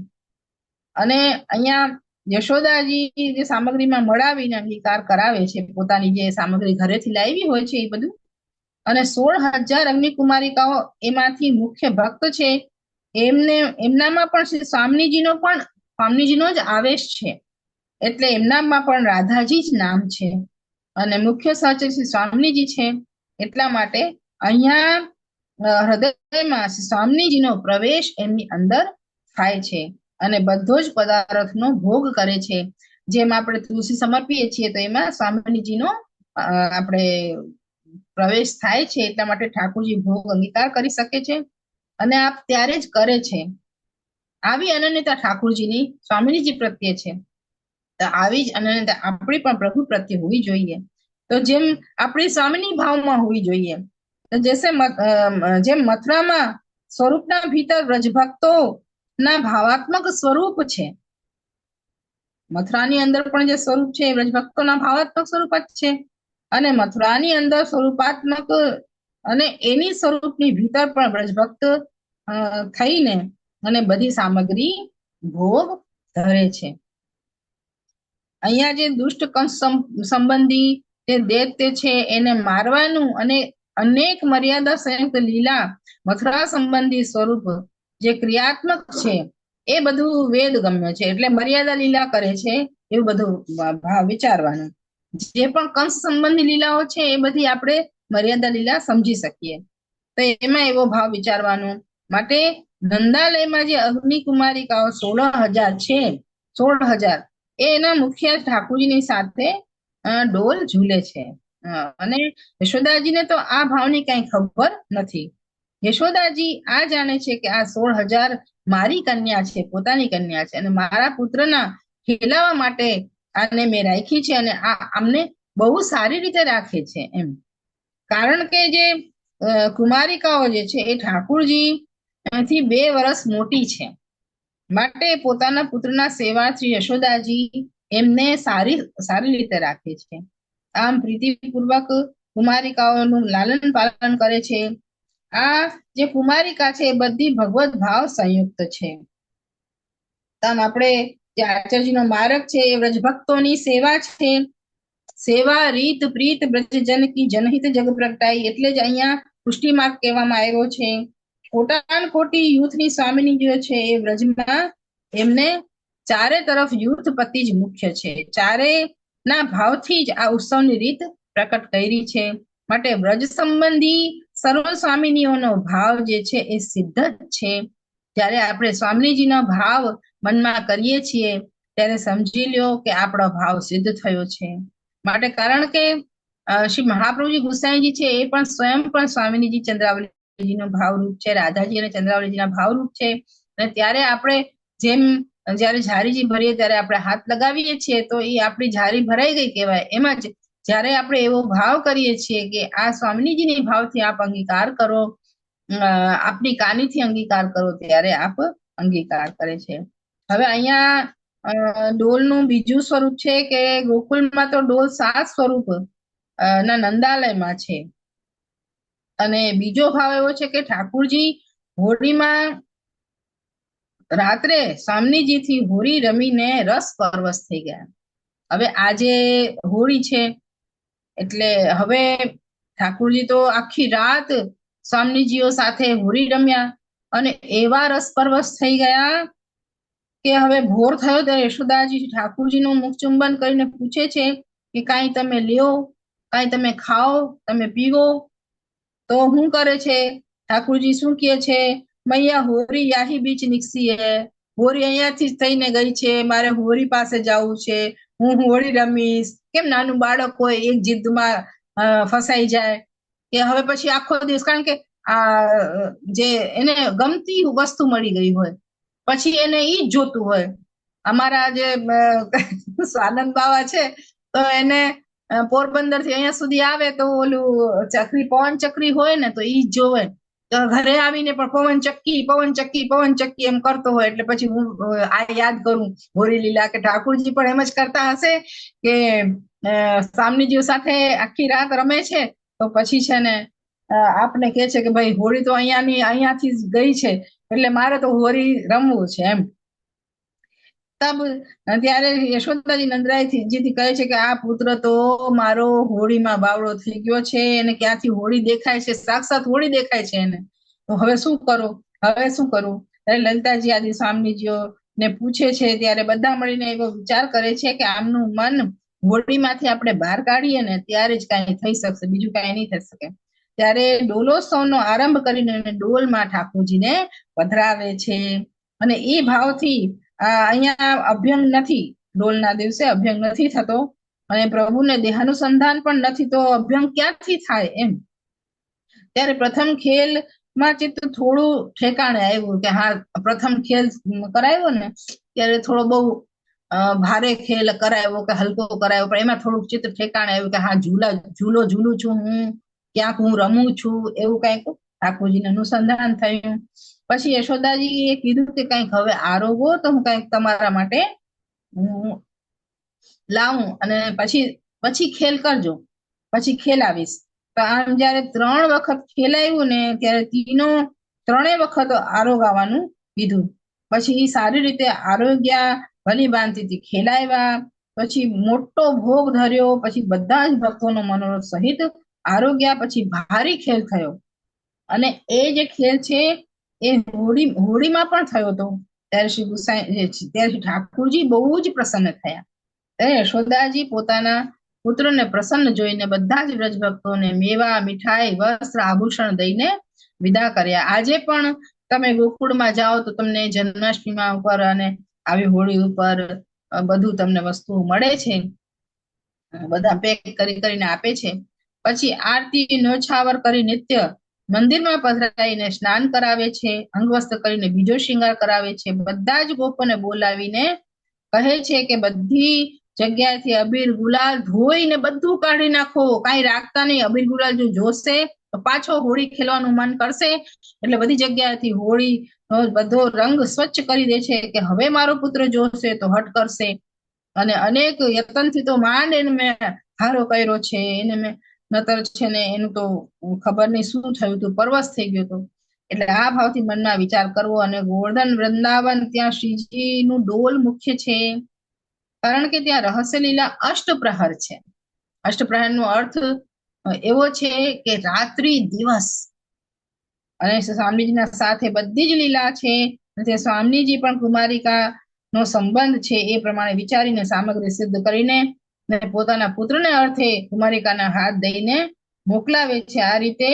અને અહીંયા યશોદાજી જે સામગ્રીમાં મળાવીને અંગીકાર કરાવે છે, પોતાની જે સામગ્રી ઘરેથી લાવી હોય છે એ બધું. અને 16,000 અગ્નિકુમારિકાઓ એમાંથી મુખ્ય ભક્ત છે, એમનામાં પણ શ્રી સ્વામીજીનો જ આવેશ છે. એટલે એમનામાં પણ રાધાજી જ નામ છે અને મુખ્ય સચિવ શ્રી સ્વામીજી છે. એટલા માટે અહીંયા હૃદયમાં શ્રી સ્વામીજીનો પ્રવેશ એમની અંદર થાય છે અને બધો જ પદાર્થનો ભોગ કરે છે. જેમ આપણે તુલસી સમર્પીએ છીએ તો એમાં સ્વામીજીનો આપણે પ્રવેશ થાય છે. એટલા માટે ઠાકોરજી ભોગ અંગીકાર કરી શકે છે અને આપ ત્યારે જ કરે છે. આવી અનન્યતા ઠાકોરજીની સ્વામીજી પ્રત્યે છે. તો આવી જ અનન્યતા આપણી પણ પ્રભુ પ્રત્યે હોવી જોઈએ. તો જેમ આપણી સ્વામીની ભાવમાં હોવી જોઈએ, તો જેમ મથુરામાં સ્વરૂપના ભીતર વ્રજભક્તો ના ભાવાત્મક સ્વરૂપ છે, મથુરાની અંદર પણ જે સ્વરૂપ છે એ વ્રજભક્તોના ભાવાત્મક સ્વરૂપ જ છે. અને મથુરાની અંદર સ્વરૂપાત્મક અને એની સ્વરૂપની ભીતર પણ વ્રજભક્ત થઈને અને બધી સામગ્રી ભોગ ધરે છે. અહીંયા જે દુષ્ટ કંસ સંબંધી જે દૈત્ય છે એને મારવાનું અને અનેક મર્યાદા સંયુક્ત લીલા મથુરા સંબંધી સ્વરૂપ જે ક્રિયાત્મક છે એ બધું વેદ ગમ્ય છે. એટલે મર્યાદા લીલા કરે છે એવું બધું ભાવ વિચારવાનું. જે પણ કંસ સંબંધી લીલાઓ છે એ બધી આપણે મર્યાદા લીલા સમજી શકીએ. તો એમાં એવો ભાવ વિચારવાનો. માટે નંદાલયમાં જે અગ્નિકુમારિકાઓ 16,000 છે, 16,000 એના મુખ્ય ઠાકોરજીની સાથે ડોલ ઝૂલે છે. અને યશોદાજીને તો આ ભાવની કઈ ખબર નથી. યશોદાજી આ જાણે છે કે આ 16,000 મારી કન્યા છે, પોતાની કન્યા છે અને મારા પુત્રના ખેલાવા માટે આને મેં રાખી છે અને આ અમને બહુ સારી રીતે રાખે છે એમ. કારણ કે જે કુમારિકાઓ જે છે એ ઠાકોરજી થી 2 વર્ષ મોટી છે, માટે પોતાના પુત્રના સેવાથી યશોદાજી એમને સારી રીતે રાખે છે. આમ પ્રીતિપૂર્વક કુમારિકાઓનું લાલન પાલન કરે છે. આ જે કુમારિકા છે એ બધી ભગવત ભાવ સંયુક્ત છે. આમ આપણે જે આચાર્યજીનો માર્ગ છે એ વ્રજભક્તોની સેવા છે. સેવા રીત પ્રીત બ્રજજન કી જનહિત જગ પ્રગટાઈ, એટલે જ અહીંયા પુષ્ટિ માર્ગ કહેવામાં આવ્યો છે. કોટાનકોટી યુથની સ્વામીની જે છે એ વ્રજમાં એમને ચારે તરફ યુથપતિ જ મુખ્ય છે. ચારે ના ભાવથી જ આ ઉત્સવની રીત પ્રકટ કરી છે. માટે વ્રજ સંબંધી સર્વ સ્વામિનીઓનો ભાવ જે છે એ સિદ્ધ જ છે. જ્યારે આપણે સ્વામીજીનો ભાવ મનમાં કરીએ છીએ ત્યારે સમજી લ્યો કે આપણો ભાવ સિદ્ધ થયો છે. માટે કારણ કે શ્રી મહાપ્રભુજી ગુસાઈજી છે એ પણ સ્વયં પણ સ્વામિનીજી ચંદ્રાવલીજીનો ભાવરૂપ છે, રાધાજી અને ચંદ્રાવલીજીના ભાવરૂપ છે. અને ત્યારે આપણે જેમ જયારે ઝારીજી ભરીએ ત્યારે આપણે હાથ લગાવીએ છીએ તો એ આપણી ઝારી ભરાઈ ગઈ કહેવાય. એમ જ જયારે આપણે એવો ભાવ કરીએ છીએ કે આ સ્વામિનીજીની ભાવથી આપ અંગીકાર કરો, આપની કાનીથી અંગીકાર કરો, ત્યારે આપ અંગીકાર કરે છે. હવે અહીંયા ડોલનું બીજું સ્વરૂપ છે કે ગોકુળમાં તો ડોલ 7 સ્વરૂપ ના નંદાલયમાં છે. અને બીજો ભાવ એવો છે કે ઠાકુરજી હોળીમાં રાત્રે સ્વામીજીથી હોળી રમીને રસ પરવશ થઈ ગયા. હવે આજે હોળી છે એટલે હવે ઠાકુરજી તો આખી રાત સ્વામીજીઓ સાથે હોળી રમ્યા અને એવા રસ પરવશ થઈ ગયા કે હવે ભોર થયો ત્યારે યશોદાજી ઠાકુરજીનું મુખ ચુંબન કરીને પૂછે છે કે કાંઈ તમે લ્યો, કાંઈ તમે ખાઓ, તમે પીવો. તો શું કરે છે ઠાકુરજી? શું કહે છે? મૈયા હોરી યાહી બીચ નીકળી હે, હોરી અહીંયાથી થઈને ગઈ છે, મારે હોરી પાસે જવું છે, હું હોળી રમીશ. કેમ નાનું બાળક હોય એક જીદમાં ફસાઈ જાય કે હવે પછી આખો દિવસ, કારણ કે આ જે એને ગમતી વસ્તુ મળી ગઈ હોય પછી એને ઈ જ જોતું હોય. અમારા જે સ્વાનંદ બાવા છે તો એને પોરબંદર થી અહીંયા સુધી આવે તો ઓલું ચકરી, પવન ચક્રી હોય ને તો ઈ જ જોવે. ઘરે આવીને પણ પવન ચક્કી, પવન ચક્કી, પવન ચક્કી એમ કરતો હોય. એટલે પછી હું આ યાદ કરું હોળી લીલા કે ઠાકુરજી પણ એમ જ કરતા હશે કે સ્વામીજીઓ સાથે આખી રાત રમે છે તો પછી છે ને આપને કે છે કે ભાઈ હોળી તો અહીંયાથી ગઈ છે એટલે મારે તો હોળી રમવું છે એમ. તબ ત્યારે યશોદાજી નંદરાયજીથી કહે છે કે આ પુત્ર તો મારો હોળીમાં બાવળો થઈ ગયો છે, એને ક્યાંથી હોળી દેખાય છે, સાક્ષાત હોળી દેખાય છે એને. તો હવે શું કરું, હવે શું કરું? ત્યારે લલિતાજી આદિ સ્વામીજીઓ ને પૂછે છે ત્યારે બધા મળીને એવો વિચાર કરે છે કે આમનું મન હોળીમાંથી આપણે બહાર કાઢીએ ને ત્યારે જ કાંઈ થઈ શકશે, બીજું કાંઈ નહીં થઈ શકે. ત્યારે ડોલોત્સવનો આરંભ કરીને ડોલમાં ઠાકોરજીને પધરાવે છે. અને એ ભાવથી અહીંયા અભ્યંગ નથી, ડોલના દિવસે અભ્યંગ નથી થતો અને પ્રભુને દેહાનુસંધાન પણ નથી, તો અભ્યંગ ક્યાંથી થાય એમ. ત્યારે પ્રથમ ખેલ માં ચિત્ત થોડું ઠેકાણે આવ્યું કે હા પ્રથમ ખેલ કરાવ્યો ને ત્યારે થોડો બહુ ભારે ખેલ કરાવ્યો કે હલકો કરાવ્યો, પણ એમાં થોડુંક ચિત્ત ઠેકાણે આવ્યું કે હા ઝૂલો ઝૂલું છું હું, ક્યાંક હું રમું છું, એવું કઈક ઠાકોરજીને અનુસંધાન થયું. પછી યશોદાજીએ કીધું કે કંઈક હવે આરોગો તો હું કંઈક તમારા માટે લાવું અને પછી ખેલ કરજો, પછી ખેલાવીશ. તો આમ જયારે 3 વખત ખેલાયું ને ત્યારે ત્રણેય વખત આરોગાવાનું કીધું. પછી સારી રીતે આરોગ્યા, ભલી બાંધીથી ખેલાવ્યા, પછી મોટો ભોગ ધર્યો, પછી બધા જ ભક્તોનો મનોરથ સહિત આરોગ્યા, પછી ભારી ખેલ થયો. અને એ જે ખેલ છે એ હોળીમાં પણ થયો હતો. ત્યારે ત્યારે ઠાકુરજી બહુ જ પ્રસન્ન થયા. ત્યારે યશોદાજી પોતાના પુત્રને પ્રસન્ન જોઈને બધા જ વ્રજ ભક્તોને મેવા, મીઠાઈ, વસ્ત્ર, આભૂષણ દઈને વિદા કર્યા. આજે પણ તમે ગોકુળમાં જાઓ તો તમને જન્માષ્ટમીમાં ઉપર અને આવી હોળી ઉપર બધું તમને વસ્તુ મળે છે, બધા પેક કરીને આપે છે. પછી આરતી નોછાવર કરી નિત્ય મંદિરમાં પધરાઈને સ્નાન કરાવે છે, અંગવસ્ત્ર કરીને બીજો શૃંગાર કરાવે છે. બધા જ ગોપોને બોલાવીને કહે છે કે બધી જગ્યાએથી અબીર ગુલાલ ધોઈને બધું કાઢી નાખો, કાંઈ રાખતા નહીં. અબીર ગુલાલ જો જોશે તો પાછો હોળી ખેલવાનું મન કરશે, એટલે બધી જગ્યાએથી હોળી બધો રંગ સ્વચ્છ કરી દે છે કે હવે મારો પુત્ર જોશે તો હટ કરશે. અને અનેક યત્નથી તો માંડ એને મેં હારો કર્યો છે, એને મેં નતર છે ને એનું તો ખબર નહીં શું થયું હતું, પરવશ થઈ ગયો હતો. એટલે આ ભાવથી મનમાં વિચાર કરવો. અને ગોવર્ધન વૃંદાવન ત્યાં શ્રીજીનું ડોલ મુખ્ય છે, કારણ કે ત્યાં રહસ્ય લીલા અષ્ટપ્રહર છે. અષ્ટપ્રહરનો અર્થ એવો છે કે રાત્રિ દિવસ, અને સ્વામીજીના સાથે બધી જ લીલા છે. સ્વામીજી પણ કુમારિકા નો સંબંધ છે એ પ્રમાણે વિચારીને સામગ્રી સિદ્ધ કરીને ને પોતાના પુત્રને અર્થે કુમારિકાના હાથ દઈને મોકલાવે છે. આ રીતે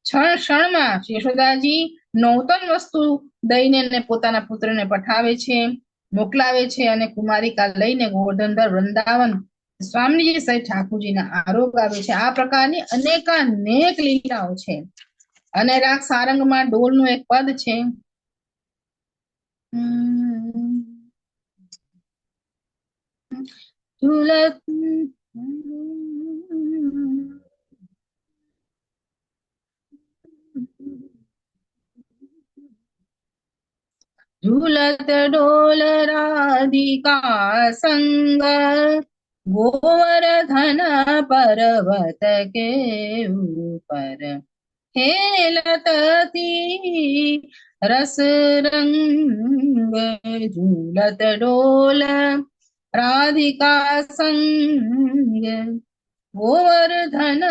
ક્ષણમાં યશોદાજી નૂતન વસ્તુ દઈને ને પોતાના પુત્રને પઠાવે છે, મોકલાવે છે અને કુમારિકા લઈને ગોવર્ધનધર વૃંદાવન સ્વામીજી સહિત ઠાકુરજીના આરોગ આવે છે. આ પ્રકારની અનેક લીલાઓ છે. અને રાગ સારંગમાં ડોલનું એક પદ છે. ઝૂલત झूलत डोल राधिका संग गोवर्धन पर्वत के ऊपर खेलत थी रस रंग झूलत डोल राधिका संग गोवर्धन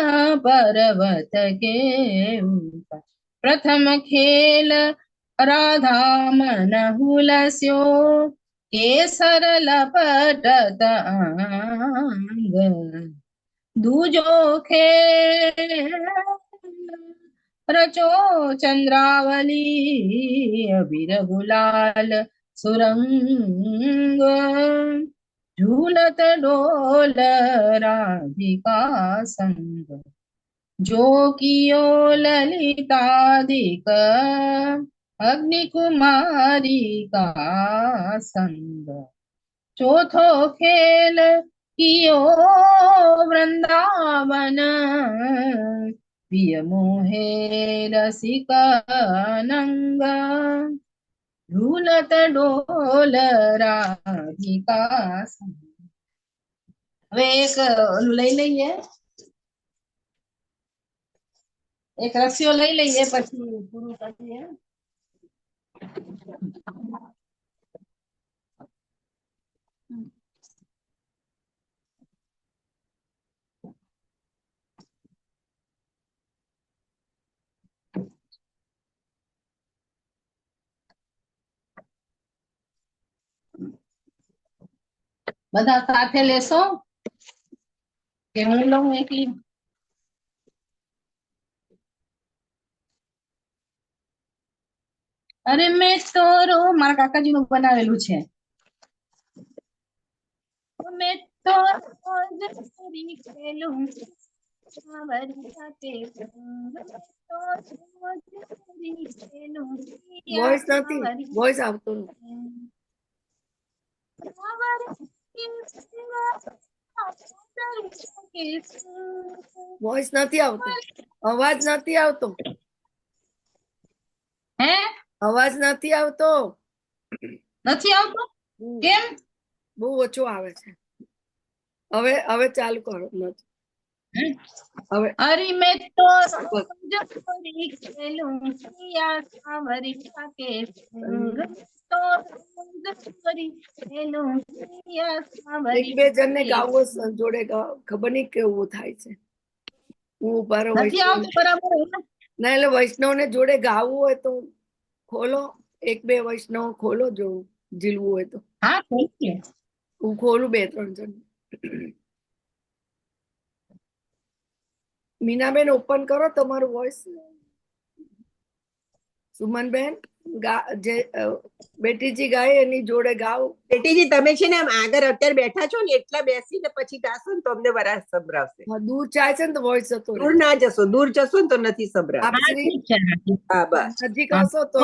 पर्वत के ऊपर प्रथम खेल राधा मन हुलस्यो केसर लपटत अंग दूजो खेल रचो चंद्रावली अबीर गुलाल सुरंग झूलत डोल राधिका संग जो कियो ललितादिक अग्नि कुमारी का संग चौथो खेल कियो वृंदावन प्रिय मोहे रसिक नंग झूलत डोल राधिका संग. હવે એક ઓલું લઈ લઈએ, એક રસ્યો લઈ લઈએ પછી પૂરું કરીએ. બધા સાથે લેશો કે હું લઉં એકલી? અરે મેં તો મારા કાકાજીનું બનાવેલું છે. મેં તો વોઇસ નથી, વોઇસ આવતો નથી. વોઇસ નથી આવતો, અવાજ નથી આવતો. હે અવાજ નથી આવતો. નથી આવતો કેમ? બહુ ઓછો આવે છે. હવે હવે ચાલુ કરો. હવે અરે મેં તો એક બે જણને ગાવો જોડે ખબર નહીં કેવું થાય છે. હું ઉભા રહું. નથી આવતું બરાબર. ના એટલે વૈષ્ણવ ને જોડે ગાવું હોય તો ખોલો, એક બે વૈષ્ણવ ખોલો જો ઝીલવું હોય તો. હા હું ખોલું બે ત્રણ જણ. મીનાબેન ઓપન કરો તમારું વોઇસ. સુમનબેન જે બેટીજી ગાય એની જોડે ગાઓ. બેટીજી તમે છે ને આમ આગળ અત્યારે બેઠા છો ને એટલા બેસીને પછી ગાશો ને તો અમને વરાળ સંભળાવશે. દૂર જાય છે ને તો વોઇસ જતો દૂર ના જશો, દૂર જશો ને તો નથી સંભળાવશે. હા બસ નજીક આવશો તો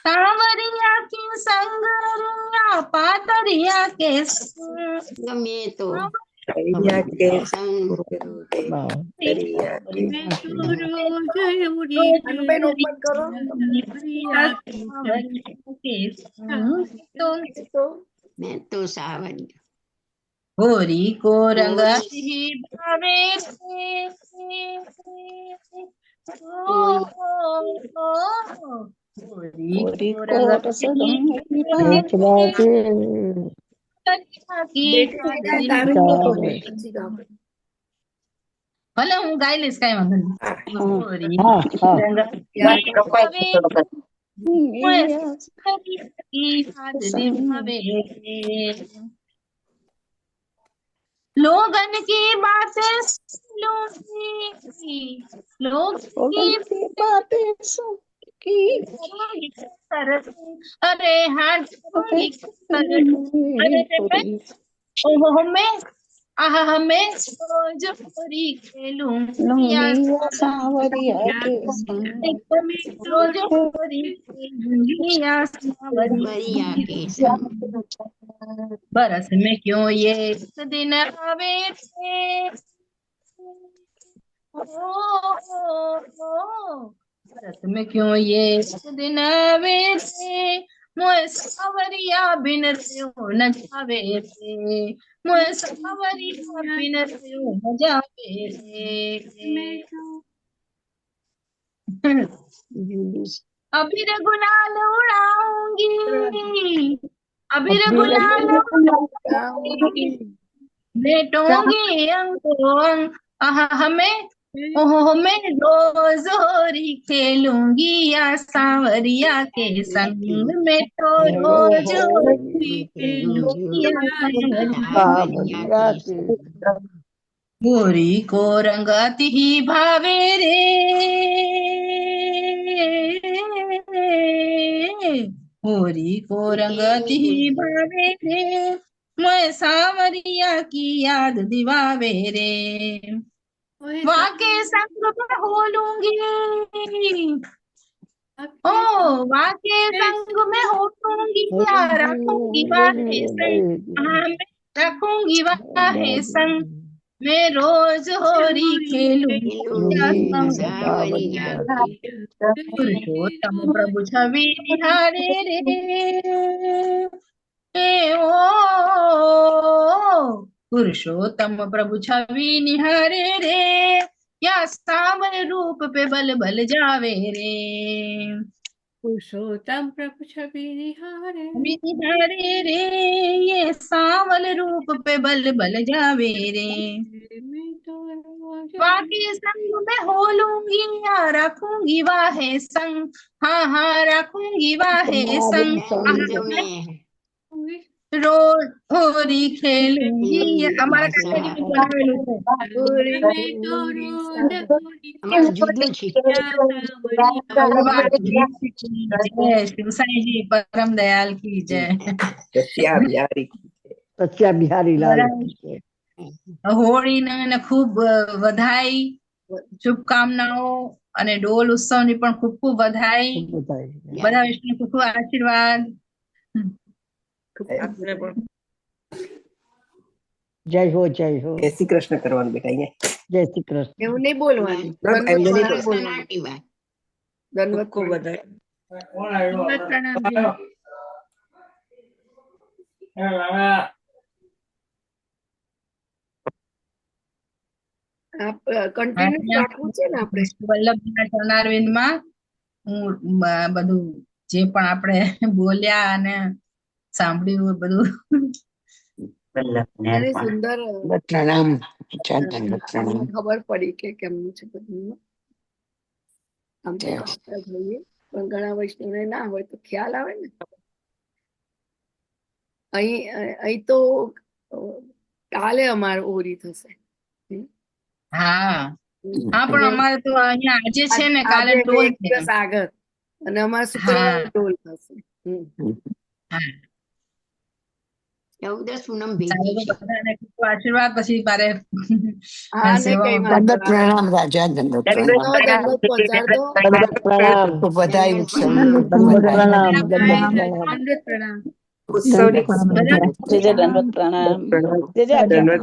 सांवरिया की संगरिया पातरिया के गमे तो કૈયા કે અનુબેન ઓપન કરો. मैं तो सावन होरी को रंग ही भावे ભલે હું ગાઈ લઈશ, કઈ વાંધો નહીં. ગોરી હા હા યાદ આવે મોય સાવરિયા યાદ દિલાવે રે. लोगन की बातें लूंगी, लोग की बातें सुन की तरस, अरे हाँ ढूंढी तरस, अरे मैं ओह मैं आह मैं रोज होरी खेलूं या सांवरिया के रोज होरी खेलूंगी या वरिया के संग बरस में क्यों ये दिन आवे थे, बरस में क्यों ये दिन आवे थे, मोए सावरिया बिन रहो न जावे रे, मोए सावरिया बिन रहो न जावे रे. अबीर गुलाल उड़ाऊंगी, अबीर गुलाल उड़ाऊंगी, बेटोंगी अंगों अंग, आह हमें ओह मैं रोज होरी खेलूंगी या सांवरिया के संग में, तो रोज होरी खेलूंगी या वरिया सांवरिया के के संग गोरी को रंगत ही भावे रे, गोरी को रंगत ही भावे रे, मैं सांवरिया की याद दिवावे रे. वाके संग में होलूंगी, ओ वाके संग में होलूंगी या रखूंगी वाहे संग, हाँ मैं रखूंगी वाहे संग, मैं रोज होरी खेलूंगी या सावरिया के पुरुषोत्तम प्रभु छवि निहारे रे, ओ पुरुषोत्तम प्रभु छवि निहारे रे, या सांवर रूप पे बल बल जावे रे. पुरुषोत्तम प्रभु छवि निहारे निहारे रे, ये सांवल रूप पे बल बल जावे रे. मैं तो रोज वाके संग में होलूंगी या रखूंगी वाहे संग, हाँ हाँ रखूंगी वाहे संग, संग में रोज होरी खेलूंगी. અમારા કાકાજી નું બનાવેલું છે. मैं तो रोज होरी અમારું જુદું છે ભગવાન જય शिव साई जी परम दयाल की जय. રસિયા બિહારી सच्चा बिहारी लाल की जय। હોળી ને ખૂબ વધાઈ, શુભકામનાઓ અને ડોલ ઉત્સવની પણ ખૂબ ખૂબ વધાઈ. बताइए બધા વિષ્ણુ ખૂબ ખૂબ આશીર્વાદ. जय हो जय हो જય શ્રી કૃષ્ણ કરવાનું બેટા અહીંયા जय श्री कृष्ण એવું નહીં બોલવાનું ના, એમ નહીં દંડવત બોલવાનું. બોલવાનું. નાટી વાત દંડવત ખૂબ વધારે દંડવત પ્રણામ જી. આપ કન્ટિન્યુ રાખવું છે ને આપણે વલ્લભના ચરણારવિંદમાં હું બધું જે પણ આપણે બોલ્યા અને સાંભળ્યું એ બધું અને સુંદર प्रणाम प्रणाम ખબર પડી કે કેમનું છે બધું આમ તો કરતા જ હોઈએ, પણ ઘણા વૈષ્ણવને ના હોય તો ખ્યાલ આવે ને. અહીં તો કાલે અમારે ઓરી થશે. હા હા પણ અમારે તો અહીંયા આજે છે ને કાલે આજે ટોલ એક છે. દિવસ આગળ અને અમારે શુક્રવારે ઢોલ થશે. હા 14 પૂનમ ચાલો ભેગી તો છે બધાને ખૂબ ખૂબ આશીર્વાદ. પછી મારે હા ને કઈ વાંધો दंडवत प्रणाम राजा दंडवत प्रणाम દંડવત પહોંચાડતો. दंडवत प्रणाम બધાય दंडवत प्रणाम दंडवत प्रणाम दंडवत प्रणाम ઉત્સવની दंडवत प्रणाम બધા जय जय दंडवत प्रणाम जय जय